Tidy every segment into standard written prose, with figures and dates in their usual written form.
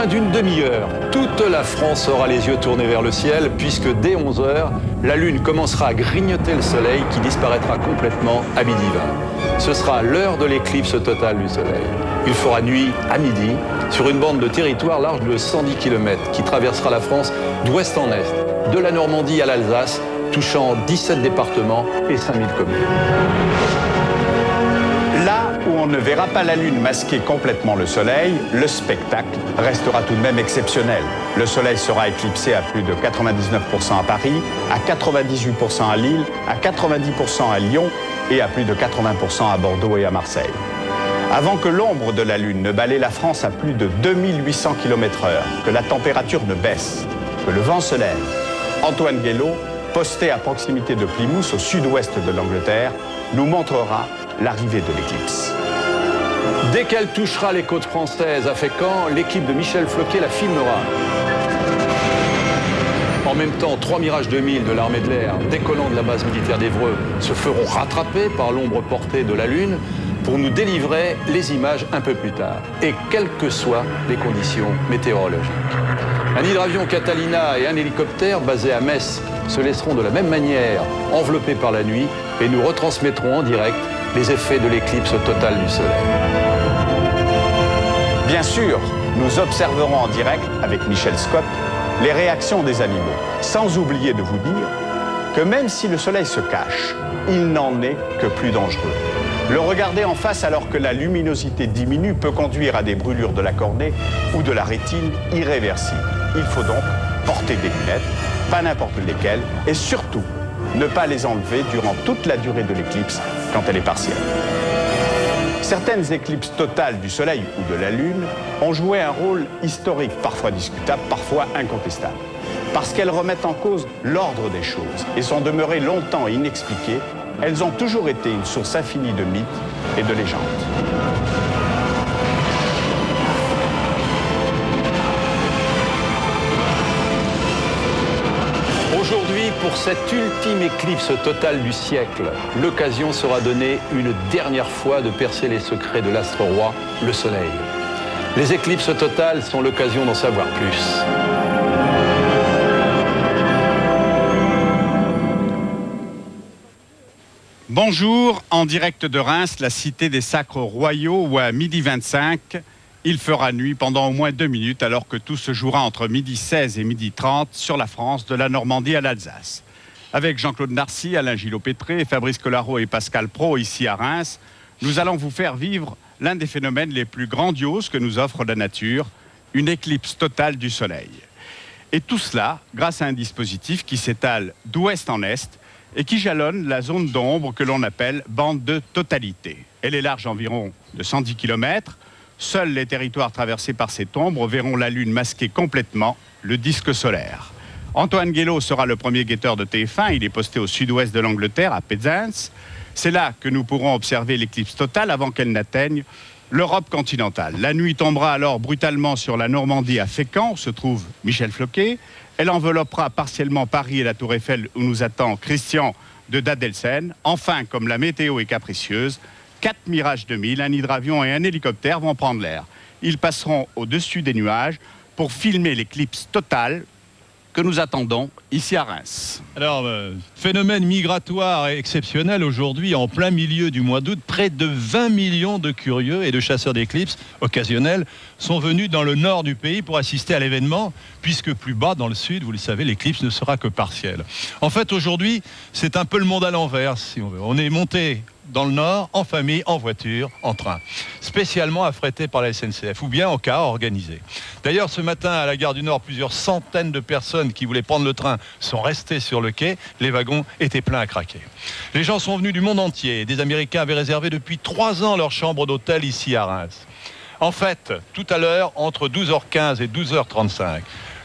moins d'une demi-heure, toute la France aura les yeux tournés vers le ciel, puisque dès 11 h, la Lune commencera à grignoter le Soleil qui disparaîtra complètement à midi 20. Ce sera l'heure de l'éclipse totale du Soleil. Il fera nuit à midi sur une bande de territoire large de 110 km qui traversera la France d'ouest en est, de la Normandie à l'Alsace, touchant 17 départements et 5000 communes. Là où on ne verra pas la Lune masquer complètement le Soleil, le spectacle restera tout de même exceptionnel. Le Soleil sera éclipsé à plus de 99% à Paris, à 98% à Lille, à 90% à Lyon et à plus de 80% à Bordeaux et à Marseille. Avant que l'ombre de la Lune ne balaie la France à plus de 2800 km/h, que la température ne baisse, que le vent se lève, Antoine Guélaud, posté à proximité de Plymouth, au sud-ouest de l'Angleterre, nous montrera l'arrivée de l'éclipse. Dès qu'elle touchera les côtes françaises à Fécamp, l'équipe de Michel Floquet la filmera. En même temps, 3 Mirage 2000 de l'armée de l'air, décollant de la base militaire d'Évreux, se feront rattraper par l'ombre portée de la Lune pour nous délivrer les images un peu plus tard, et quelles que soient les conditions météorologiques. Un hydravion Catalina et un hélicoptère basé à Metz se laisseront de la même manière enveloppés par la nuit et nous retransmettrons en direct les effets de l'éclipse totale du Soleil. Bien sûr, nous observerons en direct, avec Michel Scott, les réactions des animaux, sans oublier de vous dire que même si le Soleil se cache, il n'en est que plus dangereux. Le regarder en face alors que la luminosité diminue peut conduire à des brûlures de la cornée ou de la rétine irréversibles. Il faut donc porter des lunettes, pas n'importe lesquelles, et surtout ne pas les enlever durant toute la durée de l'éclipse quand elle est partielle. Certaines éclipses totales du Soleil ou de la Lune ont joué un rôle historique, parfois discutable, parfois incontestable, parce qu'elles remettent en cause l'ordre des choses et sont demeurées longtemps inexpliquées. Elles ont toujours été une source infinie de mythes et de légendes. Aujourd'hui, pour cette ultime éclipse totale du siècle, l'occasion sera donnée une dernière fois de percer les secrets de l'astre roi, le Soleil. Les éclipses totales sont l'occasion d'en savoir plus. Bonjour, en direct de Reims, la cité des sacres royaux, où à midi 25, il fera nuit pendant au moins 2 minutes, alors que tout se jouera entre midi 16 et midi 30 sur la France, de la Normandie à l'Alsace. Avec Jean-Claude Narcy, Alain Gillot-Pétré, Fabrice Collaro et Pascal Pro, ici à Reims, nous allons vous faire vivre l'un des phénomènes les plus grandioses que nous offre la nature, une éclipse totale du Soleil. Et tout cela grâce à un dispositif qui s'étale d'ouest en est, et qui jalonne la zone d'ombre que l'on appelle bande de totalité. Elle est large environ de 110 km. Seuls les territoires traversés par cette ombre verront la Lune masquer complètement le disque solaire. Antoine Guélaud sera le premier guetteur de TF1. Il est posté au sud-ouest de l'Angleterre, à Penzance. C'est là que nous pourrons observer l'éclipse totale avant qu'elle n'atteigne l'Europe continentale. La nuit tombera alors brutalement sur la Normandie à Fécamp, où se trouve Michel Floquet. Elle enveloppera partiellement Paris et la Tour Eiffel, où nous attend Christian de Dadelsen. Enfin, comme la météo est capricieuse, 4 Mirage 2000, un hydravion et un hélicoptère vont prendre l'air. Ils passeront au-dessus des nuages pour filmer l'éclipse totale que nous attendons ici à Reims. Alors, phénomène migratoire exceptionnel aujourd'hui, en plein milieu du mois d'août. Près de 20 millions de curieux et de chasseurs d'éclipses occasionnels sont venus dans le nord du pays pour assister à l'événement, puisque plus bas dans le sud, vous le savez, l'éclipse ne sera que partielle. En fait, aujourd'hui, c'est un peu le monde à l'envers, si on veut. On est monté dans le nord, en famille, en voiture, en train, spécialement affrété par la SNCF, ou bien en car organisé. D'ailleurs, ce matin, à la gare du Nord, plusieurs centaines de personnes qui voulaient prendre le train sont restées sur le quai. Les wagons étaient pleins à craquer. Les gens sont venus du monde entier. Des Américains avaient réservé depuis 3 ans leur chambre d'hôtel ici à Reims. En fait, tout à l'heure, entre 12h15 et 12h35,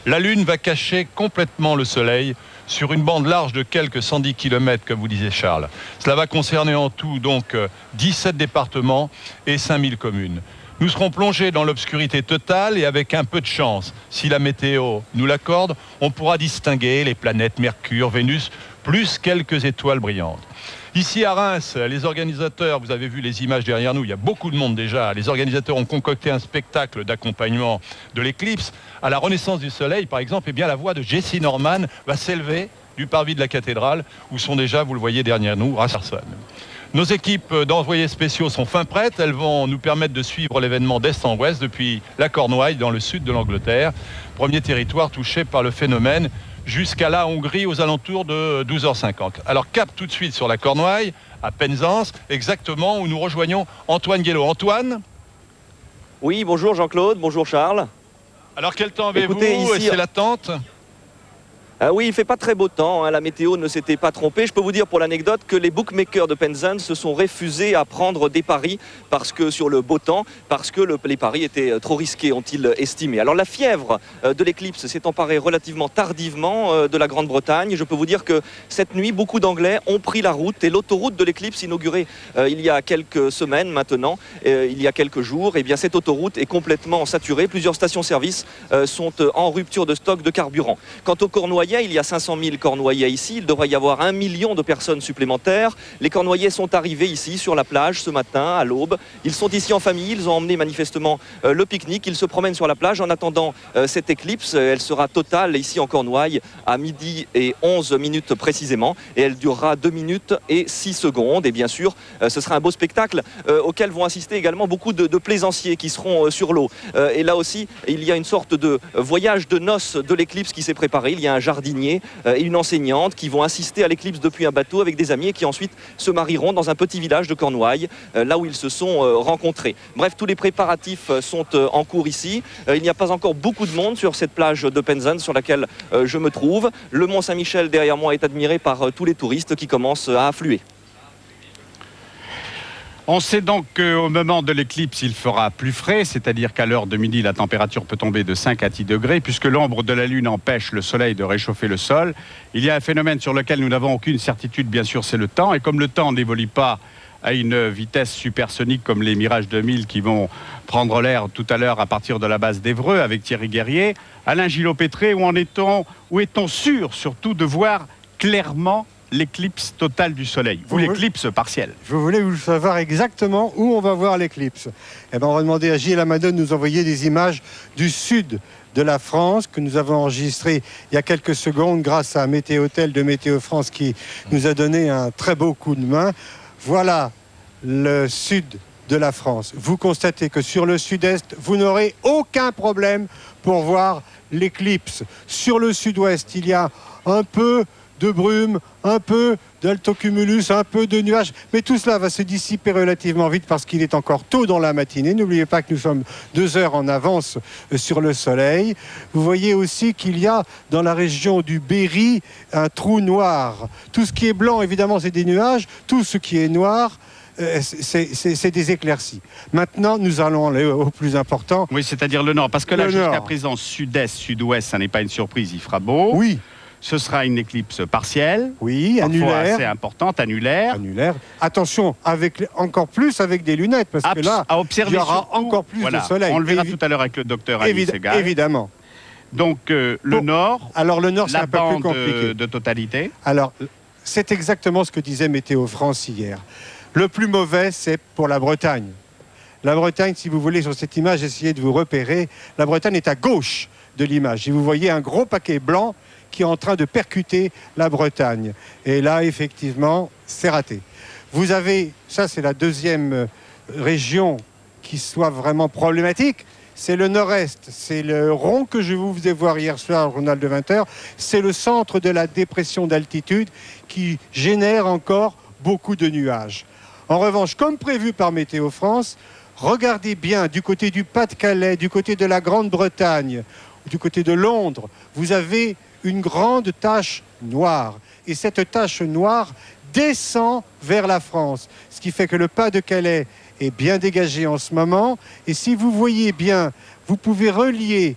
la Lune va cacher complètement le Soleil sur une bande large de quelques 110 km, comme vous disiez Charles. Cela va concerner en tout donc 17 départements et 5000 communes. Nous serons plongés dans l'obscurité totale et avec un peu de chance, si la météo nous l'accorde, on pourra distinguer les planètes Mercure, Vénus, plus quelques étoiles brillantes. Ici à Reims, les organisateurs, vous avez vu les images derrière nous, il y a beaucoup de monde déjà. Les organisateurs ont concocté un spectacle d'accompagnement de l'éclipse. À la renaissance du soleil, par exemple, eh bien, la voix de Jessy Norman va s'élever du parvis de la cathédrale, où sont déjà, vous le voyez derrière nous, personnes. Nos équipes d'envoyés spéciaux sont fin prêtes. Elles vont nous permettre de suivre l'événement d'est en ouest depuis la Cornouaille, dans le sud de l'Angleterre. Premier territoire touché par le phénomène, jusqu'à la Hongrie aux alentours de 12h50. Alors cap tout de suite sur la Cornouaille, à Penzance, exactement où nous rejoignons Antoine Guélo. Antoine ? Oui, bonjour Jean-Claude, bonjour Charles. Alors quel temps avez-vous? Ici, c'est l'attente? Oui, il ne fait pas très beau temps, hein. La météo ne s'était pas trompée. Je peux vous dire pour l'anecdote que les bookmakers de Penzance se sont refusés à prendre des paris sur le beau temps, parce que les paris étaient trop risqués, ont-ils estimé. Alors la fièvre de l'éclipse s'est emparée relativement tardivement de la Grande-Bretagne. Je peux vous dire que cette nuit, beaucoup d'Anglais ont pris la route, et l'autoroute de l'éclipse inaugurée il y a quelques semaines maintenant, il y a quelques jours, et bien cette autoroute est complètement saturée. Plusieurs stations-service sont en rupture de stock de carburant. Quant aux Cornouaillais, il y a 500 000 Cornouaillais ici. Il devrait y avoir 1 million de personnes supplémentaires. Les Cornouaillais sont arrivés ici sur la plage ce matin à l'aube. Ils sont ici en famille. Ils ont emmené manifestement le pique-nique. Ils se promènent sur la plage en attendant cette éclipse. Elle sera totale ici en Cornouailles à midi et 11 minutes précisément. Et elle durera 2 minutes et 6 secondes. Et bien sûr, ce sera un beau spectacle auquel vont assister également beaucoup de plaisanciers qui seront sur l'eau. Et là aussi, il y a une sorte de voyage de noces de l'éclipse qui s'est préparé. Il y a un jardinier et une enseignante qui vont assister à l'éclipse depuis un bateau avec des amis, et qui ensuite se marieront dans un petit village de Cornouailles, là où ils se sont rencontrés. Bref, tous les préparatifs sont en cours ici. Il n'y a pas encore beaucoup de monde sur cette plage de Penzance sur laquelle je me trouve. Le Mont Saint-Michel derrière moi est admiré par tous les touristes qui commencent à affluer. On sait donc qu'au moment de l'éclipse, il fera plus frais, c'est-à-dire qu'à l'heure de midi, la température peut tomber de 5 à 10 degrés, puisque l'ombre de la Lune empêche le Soleil de réchauffer le sol. Il y a un phénomène sur lequel nous n'avons aucune certitude, bien sûr, c'est le temps. Et comme le temps n'évolue pas à une vitesse supersonique comme les Mirage 2000 qui vont prendre l'air tout à l'heure à partir de la base d'Évreux avec Thierry Guerrier, Alain Gillot-Pétré, où est-on sûr surtout de voir clairement l'éclipse totale du Soleil, ou l'éclipse partielle? Je voulais vous savoir exactement où on va voir l'éclipse. Eh ben, on va demander à Gilles Amadon de nous envoyer des images du sud de la France que nous avons enregistrées il y a quelques secondes grâce à Météo Hôtel de Météo France qui nous a donné un très beau coup de main. Voilà le sud de la France. Vous constatez que sur le sud-est, vous n'aurez aucun problème pour voir l'éclipse. Sur le sud-ouest, il y a un peu de brume, un peu d'altocumulus, un peu de nuages, mais tout cela va se dissiper relativement vite parce qu'il est encore tôt dans la matinée. N'oubliez pas que nous sommes 2 heures en avance sur le soleil. Vous voyez aussi qu'il y a dans la région du Berry un trou noir. Tout ce qui est blanc, évidemment, c'est des nuages. Tout ce qui est noir, c'est des éclaircies. Maintenant, nous allons aller au plus important. Oui, c'est-à-dire le nord, parce que là, jusqu'à présent, sud-est, sud-ouest, ça n'est pas une surprise, il fera beau. Oui. Ce sera une éclipse partielle. Oui, annulaire. Assez importante, annulaire. Annulaire. Attention, encore plus avec des lunettes, parce que là, il y aura encore plus de soleil. On le verra tout à l'heure avec le docteur Ali Segal. Évidemment. Donc, le nord. Alors, le nord, c'est un peu plus compliqué. De totalité. Alors, c'est exactement ce que disait Météo France hier. Le plus mauvais, c'est pour la Bretagne. La Bretagne, si vous voulez, sur cette image, essayez de vous repérer. La Bretagne est à gauche de l'image. Et vous voyez un gros paquet blanc qui est en train de percuter la Bretagne. Et là, effectivement, c'est raté. Vous avez, ça c'est la deuxième région qui soit vraiment problématique, c'est le nord-est. C'est le rond que je vous faisais voir hier soir au journal de 20h. C'est le centre de la dépression d'altitude qui génère encore beaucoup de nuages. En revanche, comme prévu par Météo France, regardez bien du côté du Pas-de-Calais, du côté de la Grande-Bretagne, du côté de Londres, vous avez une grande tache noire. Et cette tache noire descend vers la France. Ce qui fait que le Pas-de-Calais est bien dégagé en ce moment. Et si vous voyez bien, vous pouvez relier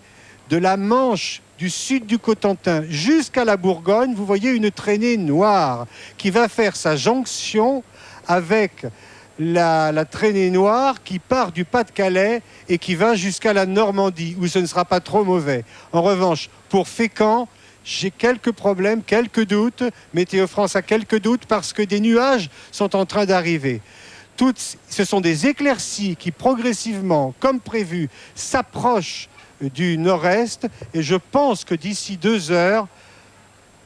de la Manche du sud du Cotentin jusqu'à la Bourgogne, vous voyez une traînée noire qui va faire sa jonction avec la traînée noire qui part du Pas-de-Calais et qui va jusqu'à la Normandie, où ce ne sera pas trop mauvais. En revanche, pour Fécamp, j'ai quelques problèmes, quelques doutes. Météo France a quelques doutes parce que des nuages sont en train d'arriver. Ce sont des éclaircies qui progressivement, comme prévu, s'approchent du nord-est. Et je pense que d'ici 2 heures,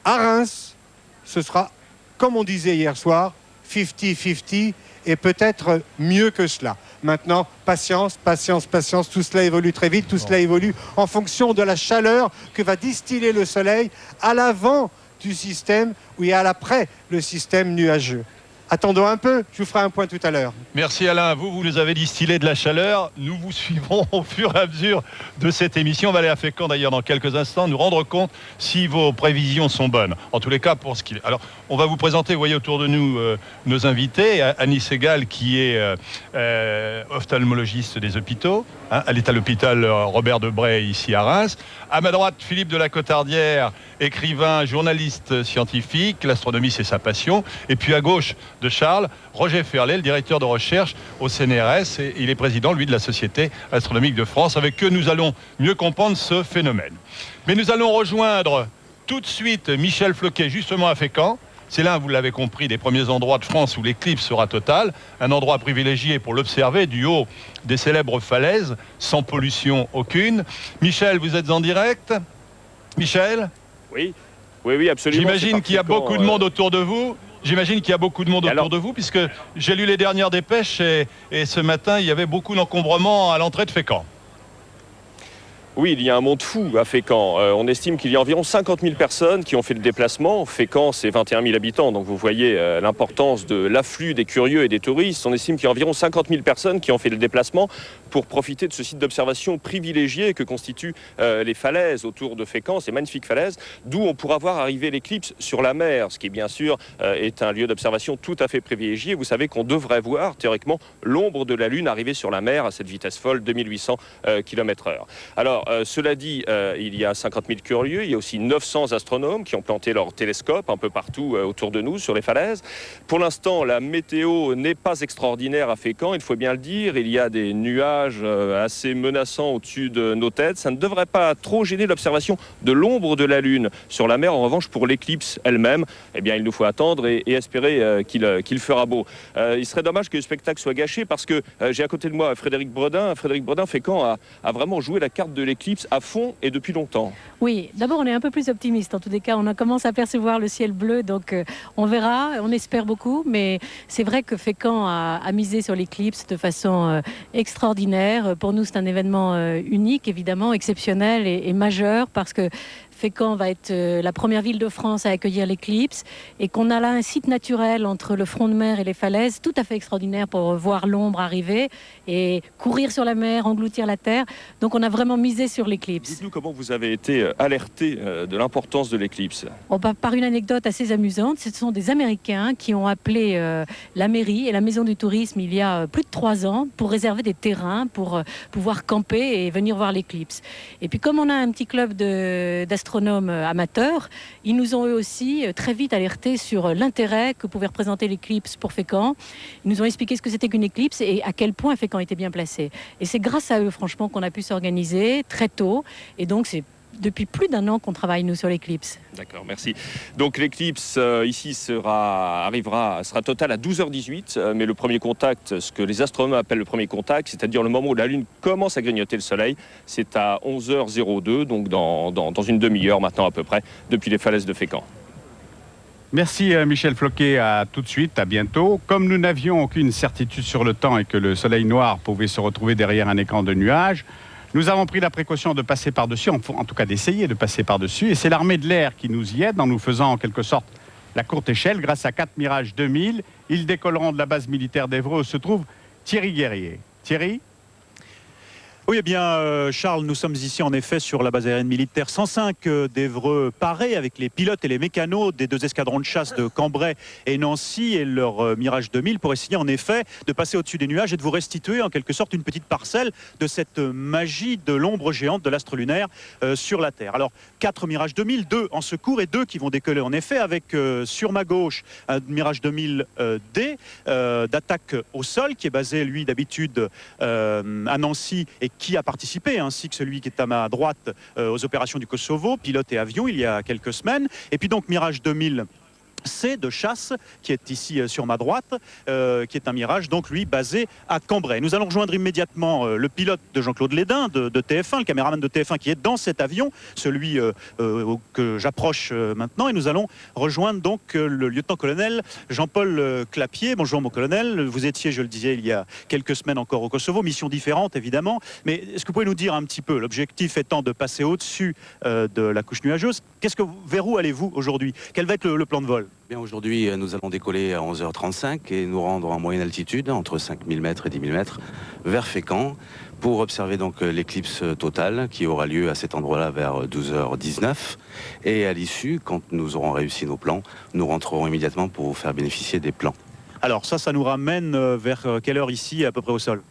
à Reims, ce sera, comme on disait hier soir, 50-50 et peut-être mieux que cela. Maintenant, patience, patience, patience. Tout cela évolue très vite. Tout cela évolue en fonction de la chaleur que va distiller le soleil à l'avant du système et à l'après le système nuageux. Attendons un peu, je vous ferai un point tout à l'heure. Merci Alain, vous nous avez distillé de la chaleur. Nous vous suivrons au fur et à mesure de cette émission. On va aller à Fécamp d'ailleurs dans quelques instants, nous rendre compte si vos prévisions sont bonnes. En tous les cas, pour ce qui est... Alors, on va vous présenter, vous voyez autour de nous nos invités. Annie Segal qui est ophtalmologiste des hôpitaux. Elle est à l'hôpital Robert Debré ici à Reims. À ma droite, Philippe de la Cotardière, écrivain, journaliste scientifique. L'astronomie, c'est sa passion. Et puis à gauche de Charles, Roger Ferlet, le directeur de recherche au CNRS. Et il est président, lui, de la Société astronomique de France. Avec eux, nous allons mieux comprendre ce phénomène. Mais nous allons rejoindre tout de suite Michel Floquet, justement à Fécamp. C'est l'un, vous l'avez compris, des premiers endroits de France où l'éclipse sera totale. Un endroit privilégié pour l'observer du haut des célèbres falaises, sans pollution aucune. Michel, vous êtes en direct? Michel? Oui, absolument. J'imagine qu'il y a beaucoup de monde autour de vous. J'imagine qu'il y a beaucoup de monde autour de vous, puisque j'ai lu les dernières dépêches et ce matin, il y avait beaucoup d'encombrement à l'entrée de Fécamp. Oui, il y a un monde fou à Fécamp. On estime qu'il y a environ 50 000 personnes qui ont fait le déplacement. Fécamp, c'est 21 000 habitants, donc vous voyez l'importance de l'afflux des curieux et des touristes. On estime qu'il y a environ 50 000 personnes qui ont fait le déplacement pour profiter de ce site d'observation privilégié que constituent les falaises autour de Fécamp, ces magnifiques falaises, d'où on pourra voir arriver l'éclipse sur la mer, ce qui bien sûr est un lieu d'observation tout à fait privilégié. Vous savez qu'on devrait voir théoriquement l'ombre de la Lune arriver sur la mer à cette vitesse folle, 2800 km/h. Alors, cela dit, il y a 50 000 curieux, il y a aussi 900 astronomes qui ont planté leurs télescopes un peu partout autour de nous, sur les falaises. Pour l'instant, la météo n'est pas extraordinaire à Fécamp, il faut bien le dire. Il y a des nuages assez menaçants au-dessus de nos têtes. Ça ne devrait pas trop gêner l'observation de l'ombre de la Lune sur la mer. En revanche, pour l'éclipse elle-même, eh bien, il nous faut attendre et espérer qu'il fera beau. Il serait dommage que le spectacle soit gâché parce que j'ai à côté de moi Frédéric Bredin. Frédéric Bredin, Fécamp a vraiment joué la carte de l'éclipse à fond et depuis longtemps. Oui, d'abord on est un peu plus optimiste. En tous les cas, on commence à percevoir le ciel bleu, donc on verra, on espère beaucoup, mais c'est vrai que Fécamp a misé sur l'éclipse de façon extraordinaire. Pour nous, c'est un événement unique, évidemment, exceptionnel et majeur, parce que Fécamp va être la première ville de France à accueillir l'éclipse et qu'on a là un site naturel entre le front de mer et les falaises tout à fait extraordinaire pour voir l'ombre arriver et courir sur la mer, engloutir la terre. Donc on a vraiment misé sur l'éclipse. Dites-nous comment vous avez été alerté de l'importance de l'éclipse. Par une anecdote assez amusante, ce sont des Américains qui ont appelé la mairie et la maison du tourisme il y a plus de 3 ans pour réserver des terrains pour pouvoir camper et venir voir l'éclipse. Et puis comme on a un petit club d'astronomes amateurs, ils nous ont eux aussi très vite alertés sur l'intérêt que pouvait représenter l'éclipse pour Fécamp. Ils nous ont expliqué ce que c'était qu'une éclipse et à quel point Fécamp était bien placé. Et c'est grâce à eux, franchement, qu'on a pu s'organiser très tôt. Et donc, c'est depuis plus d'1 an qu'on travaille, nous, sur l'éclipse. D'accord, merci. Donc l'éclipse ici sera totale à 12h18, mais le premier contact, ce que les astronomes appellent le premier contact, c'est-à-dire le moment où la Lune commence à grignoter le Soleil, c'est à 11h02, donc dans une demi-heure maintenant à peu près, depuis les falaises de Fécamp. Merci Michel Floquet, à tout de suite, à bientôt. Comme nous n'avions aucune certitude sur le temps et que le soleil noir pouvait se retrouver derrière un écran de nuages, nous avons pris la précaution de passer par-dessus, en tout cas d'essayer de passer par-dessus, et c'est l'armée de l'air qui nous y aide en nous faisant en quelque sorte la courte échelle. Grâce à 4 Mirage 2000, ils décolleront de la base militaire d'Évreux où se trouve Thierry Guerrier. Thierry ? Oui, eh bien, Charles, nous sommes ici en effet sur la base aérienne militaire 105 d'Évreux Paré avec les pilotes et les mécanos des 2 escadrons de chasse de Cambrai et Nancy et leur Mirage 2000 pour essayer en effet de passer au-dessus des nuages et de vous restituer en quelque sorte une petite parcelle de cette magie de l'ombre géante de l'astre lunaire sur la Terre. Alors, 4 Mirage 2000, 2 en secours et 2 qui vont décoller en effet avec sur ma gauche un Mirage 2000D d'attaque au sol qui est basé lui d'habitude à Nancy et qui a participé, ainsi que celui qui est à ma droite, aux opérations du Kosovo, pilote et avion, il y a quelques semaines. Et puis donc Mirage 2000. C de chasse qui est ici sur ma droite, qui est un Mirage donc lui basé à Cambrai. Nous allons rejoindre immédiatement le pilote de Jean-Claude Lédin de TF1, le caméraman de TF1 qui est dans cet avion, celui que j'approche maintenant, et nous allons rejoindre donc le lieutenant-colonel Jean-Paul Clapier. Bonjour mon colonel, vous étiez, je le disais, il y a quelques semaines encore au Kosovo, mission différente évidemment, mais est-ce que vous pouvez nous dire un petit peu, l'objectif étant de passer au-dessus de la couche nuageuse, vers où allez-vous aujourd'hui? Quel va être le plan de vol? Bien, aujourd'hui, nous allons décoller à 11h35 et nous rendre en moyenne altitude, entre 5000 mètres et 10 000 mètres, vers Fécamp, pour observer donc l'éclipse totale qui aura lieu à cet endroit-là vers 12h19. Et à l'issue, quand nous aurons réussi nos plans, nous rentrerons immédiatement pour vous faire bénéficier des plans. Alors ça nous ramène vers quelle heure ici, à peu près au sol?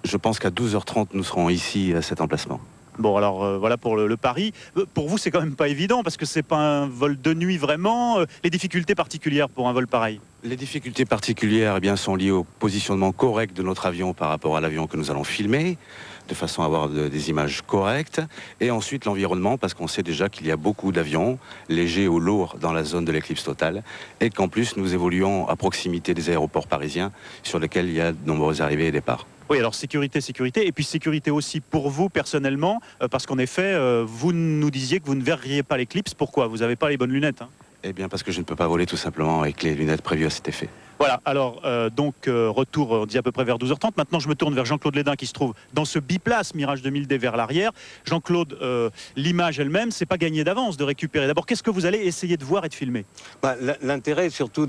Je pense qu'à 12h30, nous serons ici à cet emplacement. Bon, alors voilà pour le pari. Pour vous, c'est quand même pas évident parce que c'est pas un vol de nuit vraiment. Les difficultés particulières pour un vol pareil? Les difficultés particulières eh bien, sont liées au positionnement correct de notre avion par rapport à l'avion que nous allons filmer, de façon à avoir des images correctes. Et ensuite l'environnement, parce qu'on sait déjà qu'il y a beaucoup d'avions, légers ou lourds, dans la zone de l'éclipse totale. Et qu'en plus, nous évoluons à proximité des aéroports parisiens sur lesquels il y a de nombreuses arrivées et départs. Oui, alors sécurité, et puis sécurité aussi pour vous personnellement, parce qu'en effet, vous nous disiez que vous ne verriez pas l'éclipse. Pourquoi? Vous n'avez pas les bonnes lunettes, hein? Eh bien, parce que je ne peux pas voler tout simplement avec les lunettes prévues à cet effet. Voilà, alors retour, on dit à peu près vers 12h30. Maintenant, je me tourne vers Jean-Claude Lédin qui se trouve dans ce biplace Mirage 2000D vers l'arrière. Jean-Claude, l'image elle-même, c'est pas gagné d'avance de récupérer. D'abord, qu'est-ce que vous allez essayer de voir et de filmer? L'intérêt surtout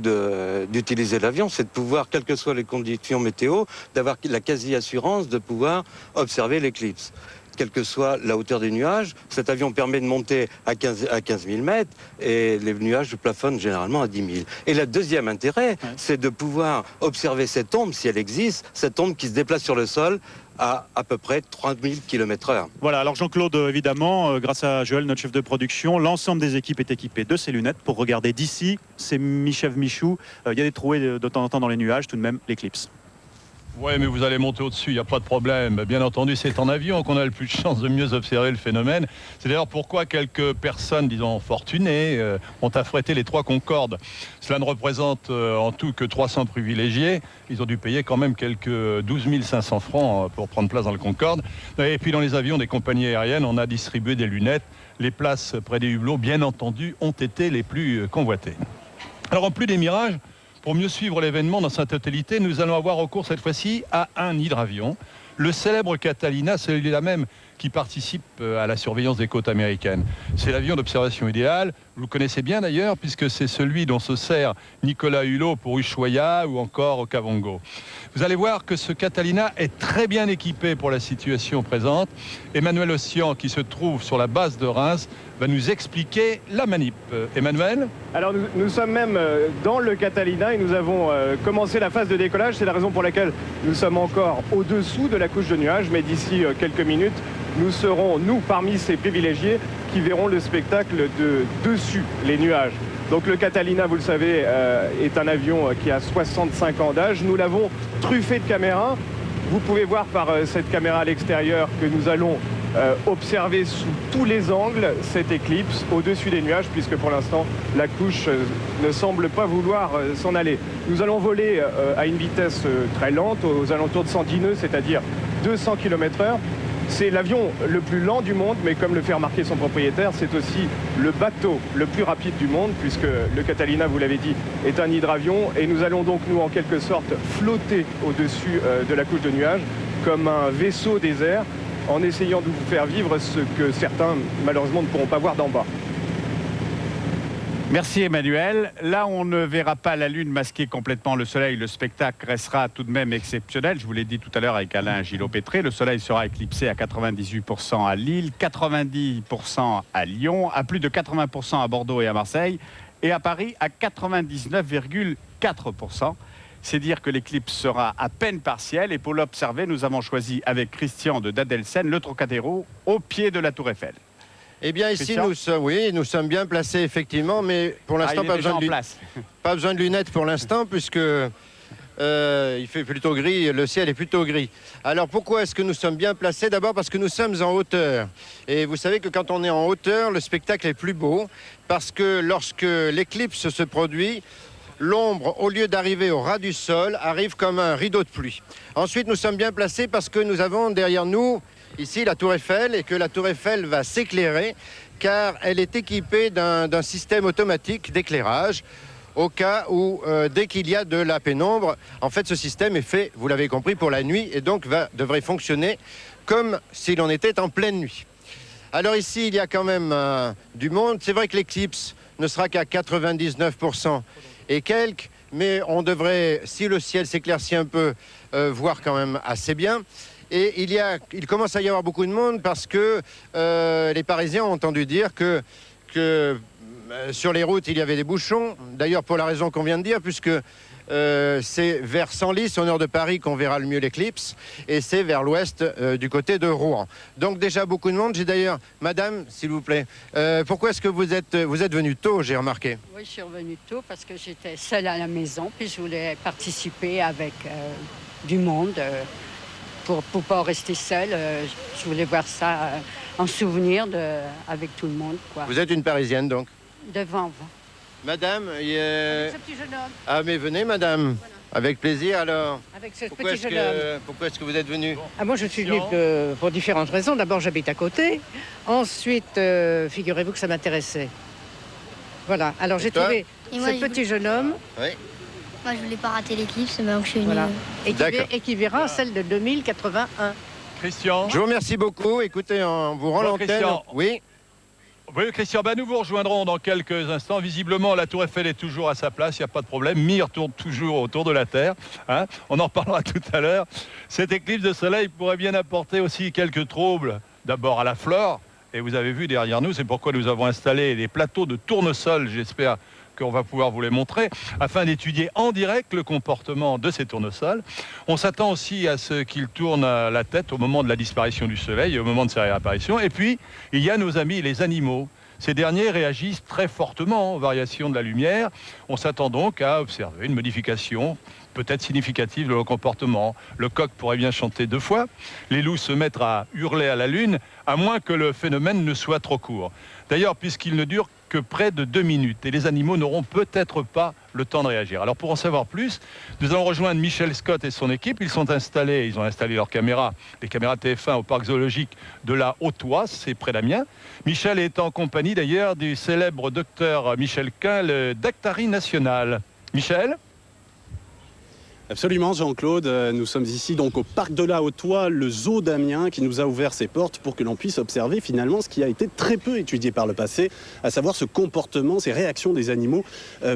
d'utiliser l'avion, c'est de pouvoir, quelles que soient les conditions météo, d'avoir la quasi-assurance de pouvoir observer l'éclipse. Quelle que soit la hauteur des nuages, cet avion permet de monter à 15 000 mètres et les nuages plafonnent généralement à 10 000. Et le deuxième intérêt, c'est de pouvoir observer cette ombre, si elle existe, cette ombre qui se déplace sur le sol à peu près 3000 km/h. Voilà, alors Jean-Claude, évidemment, grâce à Joël, notre chef de production, l'ensemble des équipes est équipé de ces lunettes pour regarder d'ici. C'est Michel Michou, il y a des trouées de temps en temps dans les nuages, tout de même l'éclipse. Oui, mais vous allez monter au-dessus, il n'y a pas de problème. Bien entendu, c'est en avion qu'on a le plus de chances de mieux observer le phénomène. C'est d'ailleurs pourquoi quelques personnes, disons, fortunées, ont affrété les 3 Concorde. Cela ne représente en tout que 300 privilégiés. Ils ont dû payer quand même quelques 12 500 francs pour prendre place dans le Concorde. Et puis dans les avions des compagnies aériennes, on a distribué des lunettes. Les places près des hublots, bien entendu, ont été les plus convoitées. Alors en plus des mirages, pour mieux suivre l'événement dans sa totalité, nous allons avoir recours cette fois-ci à un hydravion, le célèbre Catalina, celui-là même qui participe à la surveillance des côtes américaines. C'est l'avion d'observation idéal, vous le connaissez bien d'ailleurs, puisque c'est celui dont se sert Nicolas Hulot pour Ushuaïa ou encore Okavango. Vous allez voir que ce Catalina est très bien équipé pour la situation présente. Emmanuel Ossian, qui se trouve sur la base de Reims, va nous expliquer la manip. Emmanuel? Alors nous sommes même dans le Catalina et nous avons commencé la phase de décollage. C'est la raison pour laquelle nous sommes encore au-dessous de la couche de nuages, mais d'ici quelques minutes, nous serons, nous, parmi ces privilégiés qui verront le spectacle de dessus les nuages. Donc le Catalina, vous le savez, est un avion qui a 65 ans d'âge. Nous l'avons truffé de caméras. Vous pouvez voir par cette caméra à l'extérieur que nous allons observer sous tous les angles cette éclipse au-dessus des nuages, puisque pour l'instant la couche ne semble pas vouloir s'en aller. Nous allons voler à une vitesse très lente, aux alentours de 110 nœuds, c'est-à-dire 200 km/h. C'est l'avion le plus lent du monde, mais comme le fait remarquer son propriétaire, c'est aussi le bateau le plus rapide du monde, puisque le Catalina, vous l'avez dit, est un hydravion. Et nous allons donc, nous, en quelque sorte, flotter au-dessus de la couche de nuages, comme un vaisseau des airs, en essayant de vous faire vivre ce que certains, malheureusement, ne pourront pas voir d'en bas. Merci Emmanuel. Là, on ne verra pas la Lune masquer complètement le Soleil. Le spectacle restera tout de même exceptionnel. Je vous l'ai dit tout à l'heure avec Alain Gillot-Pétré. Le Soleil sera éclipsé à 98% à Lille, 90% à Lyon, à plus de 80% à Bordeaux et à Marseille, et à Paris à 99,4%. C'est dire que l'éclipse sera à peine partielle. Et pour l'observer, nous avons choisi avec Christian de Dadelsen le Trocadéro au pied de la Tour Eiffel. Eh bien, ici, nous sommes bien placés, effectivement, mais pour l'instant, pas besoin de lunettes pour l'instant, puisque il fait plutôt gris, le ciel est plutôt gris. Alors pourquoi est-ce que nous sommes bien placés? D'abord parce que nous sommes en hauteur. Et vous savez que quand on est en hauteur, le spectacle est plus beau, parce que lorsque l'éclipse se produit, l'ombre, au lieu d'arriver au ras du sol, arrive comme un rideau de pluie. Ensuite, nous sommes bien placés parce que nous avons derrière nous, ici, la Tour Eiffel, et que la Tour Eiffel va s'éclairer, car elle est équipée d'un système automatique d'éclairage, au cas où, dès qu'il y a de la pénombre, en fait, ce système est fait, vous l'avez compris, pour la nuit, et donc devrait fonctionner comme si l'on était en pleine nuit. Alors ici, il y a quand même du monde. C'est vrai que l'éclipse ne sera qu'à 99% et quelques, mais on devrait, si le ciel s'éclaircit un peu, voir quand même assez bien. Et il commence à y avoir beaucoup de monde parce que les Parisiens ont entendu dire que sur les routes, il y avait des bouchons. D'ailleurs, pour la raison qu'on vient de dire, puisque c'est vers Senlis, au nord de Paris, qu'on verra le mieux l'éclipse, et c'est vers l'ouest, du côté de Rouen. Donc déjà beaucoup de monde. J'ai d'ailleurs, madame, s'il vous plaît, pourquoi est-ce que vous êtes venue tôt, j'ai remarqué? Oui, je suis revenue tôt parce que j'étais seule à la maison, puis je voulais participer avec du monde. Pour ne pas rester seule, je voulais voir ça en souvenir avec tout le monde, quoi. Vous êtes une Parisienne, donc? Devant vous. Madame, Avec ce petit jeune homme. Ah, mais venez, madame. Voilà. Avec plaisir, alors. Avec ce petit jeune homme. Pourquoi est-ce que vous êtes venue? Moi, je suis venue pour différentes raisons. D'abord, j'habite à côté. Ensuite, figurez-vous que ça m'intéressait. Voilà. Alors, j'ai trouvé ce petit jeune homme. Oui. Moi, je voulais pas rater l'éclipse, donc je suis venue. Voilà. Et qui verra celle de 2081. Christian. Je vous remercie beaucoup. Écoutez, on vous rend l'antenne. Oui. Oui, Christian, nous vous rejoindrons dans quelques instants. Visiblement, la Tour Eiffel est toujours à sa place, il n'y a pas de problème. Mir tourne toujours autour de la Terre. Hein, on en reparlera tout à l'heure. Cette éclipse de soleil pourrait bien apporter aussi quelques troubles. D'abord à la flore. Et vous avez vu derrière nous, c'est pourquoi nous avons installé des plateaux de tournesol, j'espère qu'on va pouvoir vous les montrer, afin d'étudier en direct le comportement de ces tournesols. On s'attend aussi à ce qu'ils tournent la tête au moment de la disparition du soleil et au moment de sa réapparition. Et puis, il y a nos amis les animaux. Ces derniers réagissent très fortement aux variations de la lumière. On s'attend donc à observer une modification peut-être significative de leur comportement. Le coq pourrait bien chanter 2 fois. Les loups se mettre à hurler à la lune, à moins que le phénomène ne soit trop court. D'ailleurs, puisqu'il ne dure que près de 2 minutes et les animaux n'auront peut-être pas le temps de réagir. Alors pour en savoir plus, nous allons rejoindre Michel Scott et son équipe. Ils ont installé leurs caméras, les caméras TF1 au parc zoologique de la Haute-Oise, c'est près d'Amiens. Michel est en compagnie d'ailleurs du célèbre docteur Michel Quin, le Dactari national. Michel ? Absolument, Jean-Claude. Nous sommes ici donc au parc de la Haute-Oise, le zoo d'Amiens, qui nous a ouvert ses portes pour que l'on puisse observer finalement ce qui a été très peu étudié par le passé, à savoir ce comportement, ces réactions des animaux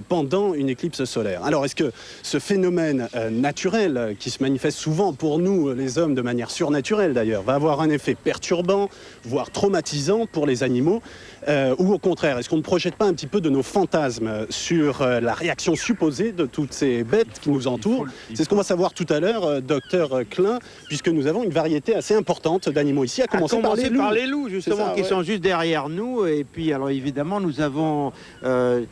pendant une éclipse solaire. Alors, est-ce que ce phénomène naturel, qui se manifeste souvent pour nous, les hommes, de manière surnaturelle d'ailleurs, va avoir un effet perturbant, voire traumatisant pour les animaux, ou au contraire, est-ce qu'on ne projette pas un petit peu de nos fantasmes sur la réaction supposée de toutes ces bêtes qui nous entourent? C'est ce qu'on va savoir tout à l'heure, docteur Klein, puisque nous avons une variété assez importante d'animaux ici, à commencer par les loups. Justement, qui sont juste derrière nous. Et puis, alors évidemment, nous avons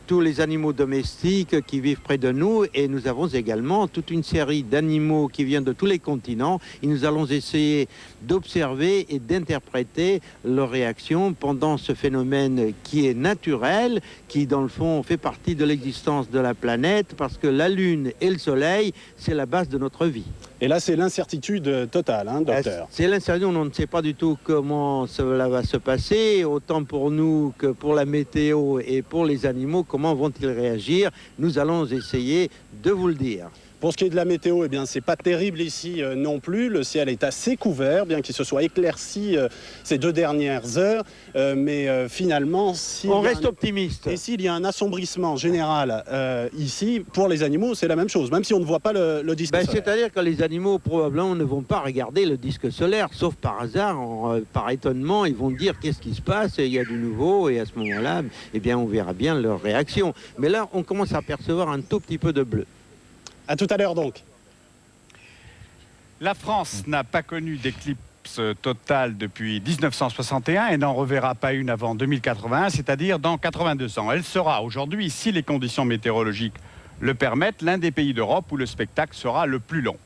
tous les animaux domestiques qui vivent près de nous, et nous avons également toute une série d'animaux qui viennent de tous les continents. Et nous allons essayer d'observer et d'interpréter leurs réactions pendant ce phénomène qui est naturel, qui dans le fond fait partie de l'existence de la planète, parce que la Lune et le Soleil, c'est la base de notre vie. Et là, c'est l'incertitude totale, hein, docteur. C'est l'incertitude, on ne sait pas du tout comment cela va se passer, autant pour nous que pour la météo et pour les animaux, comment vont-ils réagir? Nous allons essayer de vous le dire. Pour ce qui est de la météo, eh bien, c'est pas terrible ici non plus. Le ciel est assez couvert, bien qu'il se soit éclairci ces 2 dernières heures. Mais finalement, on reste optimiste. Et s'il y a un assombrissement général ici, pour les animaux, c'est la même chose, même si on ne voit pas le disque solaire. C'est-à-dire que les animaux, probablement, ne vont pas regarder le disque solaire, sauf par hasard, par étonnement, ils vont dire qu'est-ce qui se passe, il y a du nouveau, et à ce moment-là, eh bien, on verra bien leur réaction. Mais là, on commence à apercevoir un tout petit peu de bleu. À tout à l'heure donc. La France n'a pas connu d'éclipse totale depuis 1961 et n'en reverra pas une avant 2081, c'est-à-dire dans 82 ans. Elle sera aujourd'hui, si les conditions météorologiques le permettent, l'un des pays d'Europe où le spectacle sera le plus long.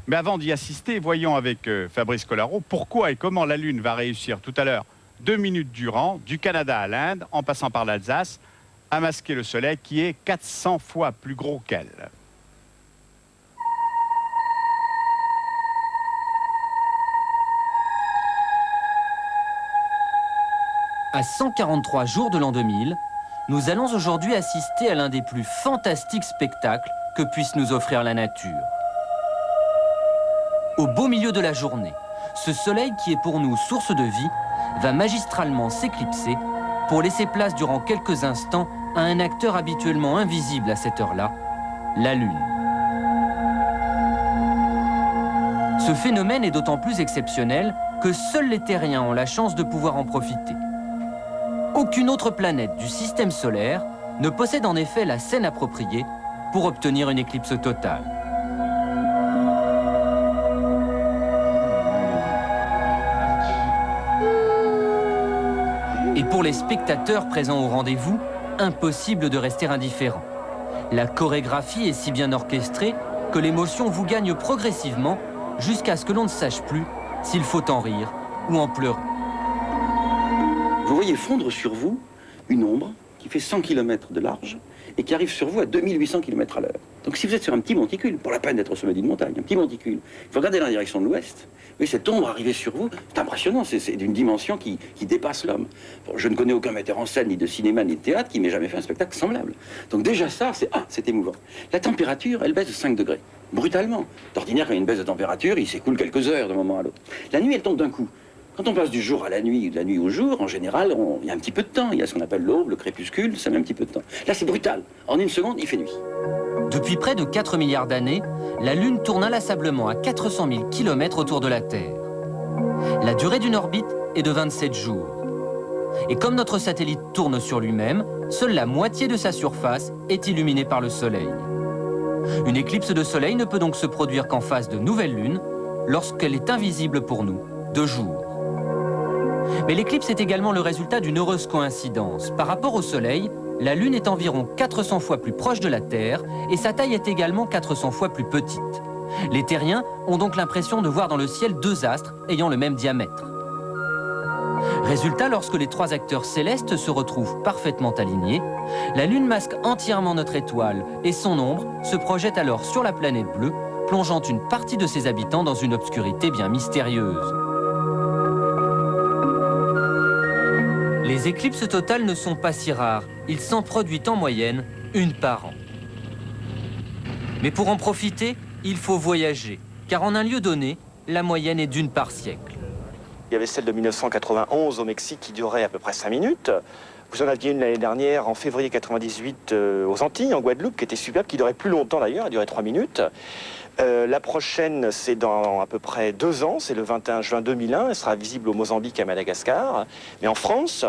Mais avant d'y assister, voyons avec Fabrice Collaro pourquoi et comment la Lune va réussir tout à l'heure, 2 minutes durant, du Canada à l'Inde, en passant par l'Alsace, à masquer le Soleil qui est 400 fois plus gros qu'elle. À 143 jours de l'an 2000, nous allons aujourd'hui assister à l'un des plus fantastiques spectacles que puisse nous offrir la nature. Au beau milieu de la journée, ce soleil qui est pour nous source de vie va magistralement s'éclipser pour laisser place durant quelques instants à un acteur habituellement invisible à cette heure-là, la Lune. Ce phénomène est d'autant plus exceptionnel que seuls les terriens ont la chance de pouvoir en profiter. Aucune autre planète du système solaire ne possède en effet la scène appropriée pour obtenir une éclipse totale. Et pour les spectateurs présents au rendez-vous, impossible de rester indifférent. La chorégraphie est si bien orchestrée que l'émotion vous gagne progressivement jusqu'à ce que l'on ne sache plus s'il faut en rire ou en pleurer. Vous voyez fondre sur vous une ombre qui fait 100 km de large et qui arrive sur vous à 2800 km à l'heure. Donc si vous êtes sur un petit monticule, pour la peine d'être au sommet d'une montagne, un petit monticule, il faut regarder dans la direction de l'ouest. Oui, cette ombre arrivée sur vous, c'est impressionnant, c'est d'une dimension qui dépasse l'homme. Bon, je ne connais aucun metteur en scène, ni de cinéma, ni de théâtre, qui m'ait jamais fait un spectacle semblable. Donc déjà ça, c'est émouvant. La température, elle baisse de 5 degrés, brutalement. D'ordinaire, quand il y a une baisse de température, il s'écoule quelques heures d'un moment à l'autre. La nuit, elle tombe d'un coup. Quand on passe du jour à la nuit ou de la nuit au jour, en général, il y a un petit peu de temps. Il y a ce qu'on appelle l'aube, le crépuscule, ça met un petit peu de temps. Là, c'est brutal. En une seconde, il fait nuit. Depuis près de 4 milliards d'années, la Lune tourne inlassablement à 400 000 km autour de la Terre. La durée d'une orbite est de 27 jours. Et comme notre satellite tourne sur lui-même, seule la moitié de sa surface est illuminée par le Soleil. Une éclipse de Soleil ne peut donc se produire qu'en face de nouvelles lunes, lorsqu'elle est invisible pour nous, de jour. Mais l'éclipse est également le résultat d'une heureuse coïncidence. Par rapport au Soleil, la Lune est environ 400 fois plus proche de la Terre et sa taille est également 400 fois plus petite. Les terriens ont donc l'impression de voir dans le ciel 2 astres ayant le même diamètre. Résultat, lorsque les 3 acteurs célestes se retrouvent parfaitement alignés, la Lune masque entièrement notre étoile et son ombre se projette alors sur la planète bleue, plongeant une partie de ses habitants dans une obscurité bien mystérieuse. Les éclipses totales ne sont pas si rares, il s'en produit en moyenne une par an. Mais pour en profiter, il faut voyager, car en un lieu donné, la moyenne est d'une par siècle. Il y avait celle de 1991 au Mexique qui durait à peu près 5 minutes. Vous en aviez une l'année dernière, en février 98, aux Antilles, en Guadeloupe, qui était superbe, qui durait plus longtemps d'ailleurs, elle durait 3 minutes. La prochaine, c'est dans à peu près 2 ans, c'est le 21 juin 2001, elle sera visible au Mozambique et à Madagascar. Mais en France,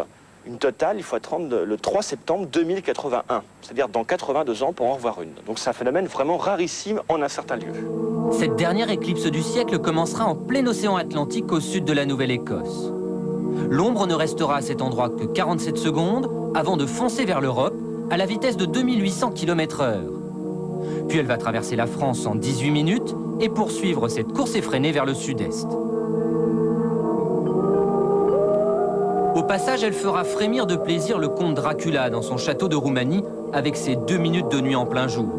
une totale, il faut attendre le 3 septembre 2081, c'est-à-dire dans 82 ans pour en revoir une. Donc c'est un phénomène vraiment rarissime en un certain lieu. Cette dernière éclipse du siècle commencera en plein océan Atlantique au sud de la Nouvelle-Écosse. L'ombre ne restera à cet endroit que 47 secondes avant de foncer vers l'Europe à la vitesse de 2800 km/h. Puis elle va traverser la France en 18 minutes et poursuivre cette course effrénée vers le sud-est. Au passage, elle fera frémir de plaisir le comte Dracula dans son château de Roumanie avec ses 2 minutes de nuit en plein jour.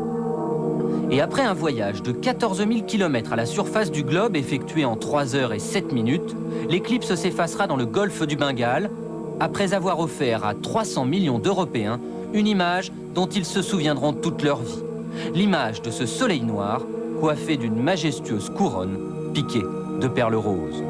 Et après un voyage de 14 000 km à la surface du globe effectué en 3 heures et 7 minutes, l'éclipse s'effacera dans le golfe du Bengale après avoir offert à 300 millions d'Européens une image dont ils se souviendront toute leur vie. L'image de ce soleil noir coiffé d'une majestueuse couronne piquée de perles roses.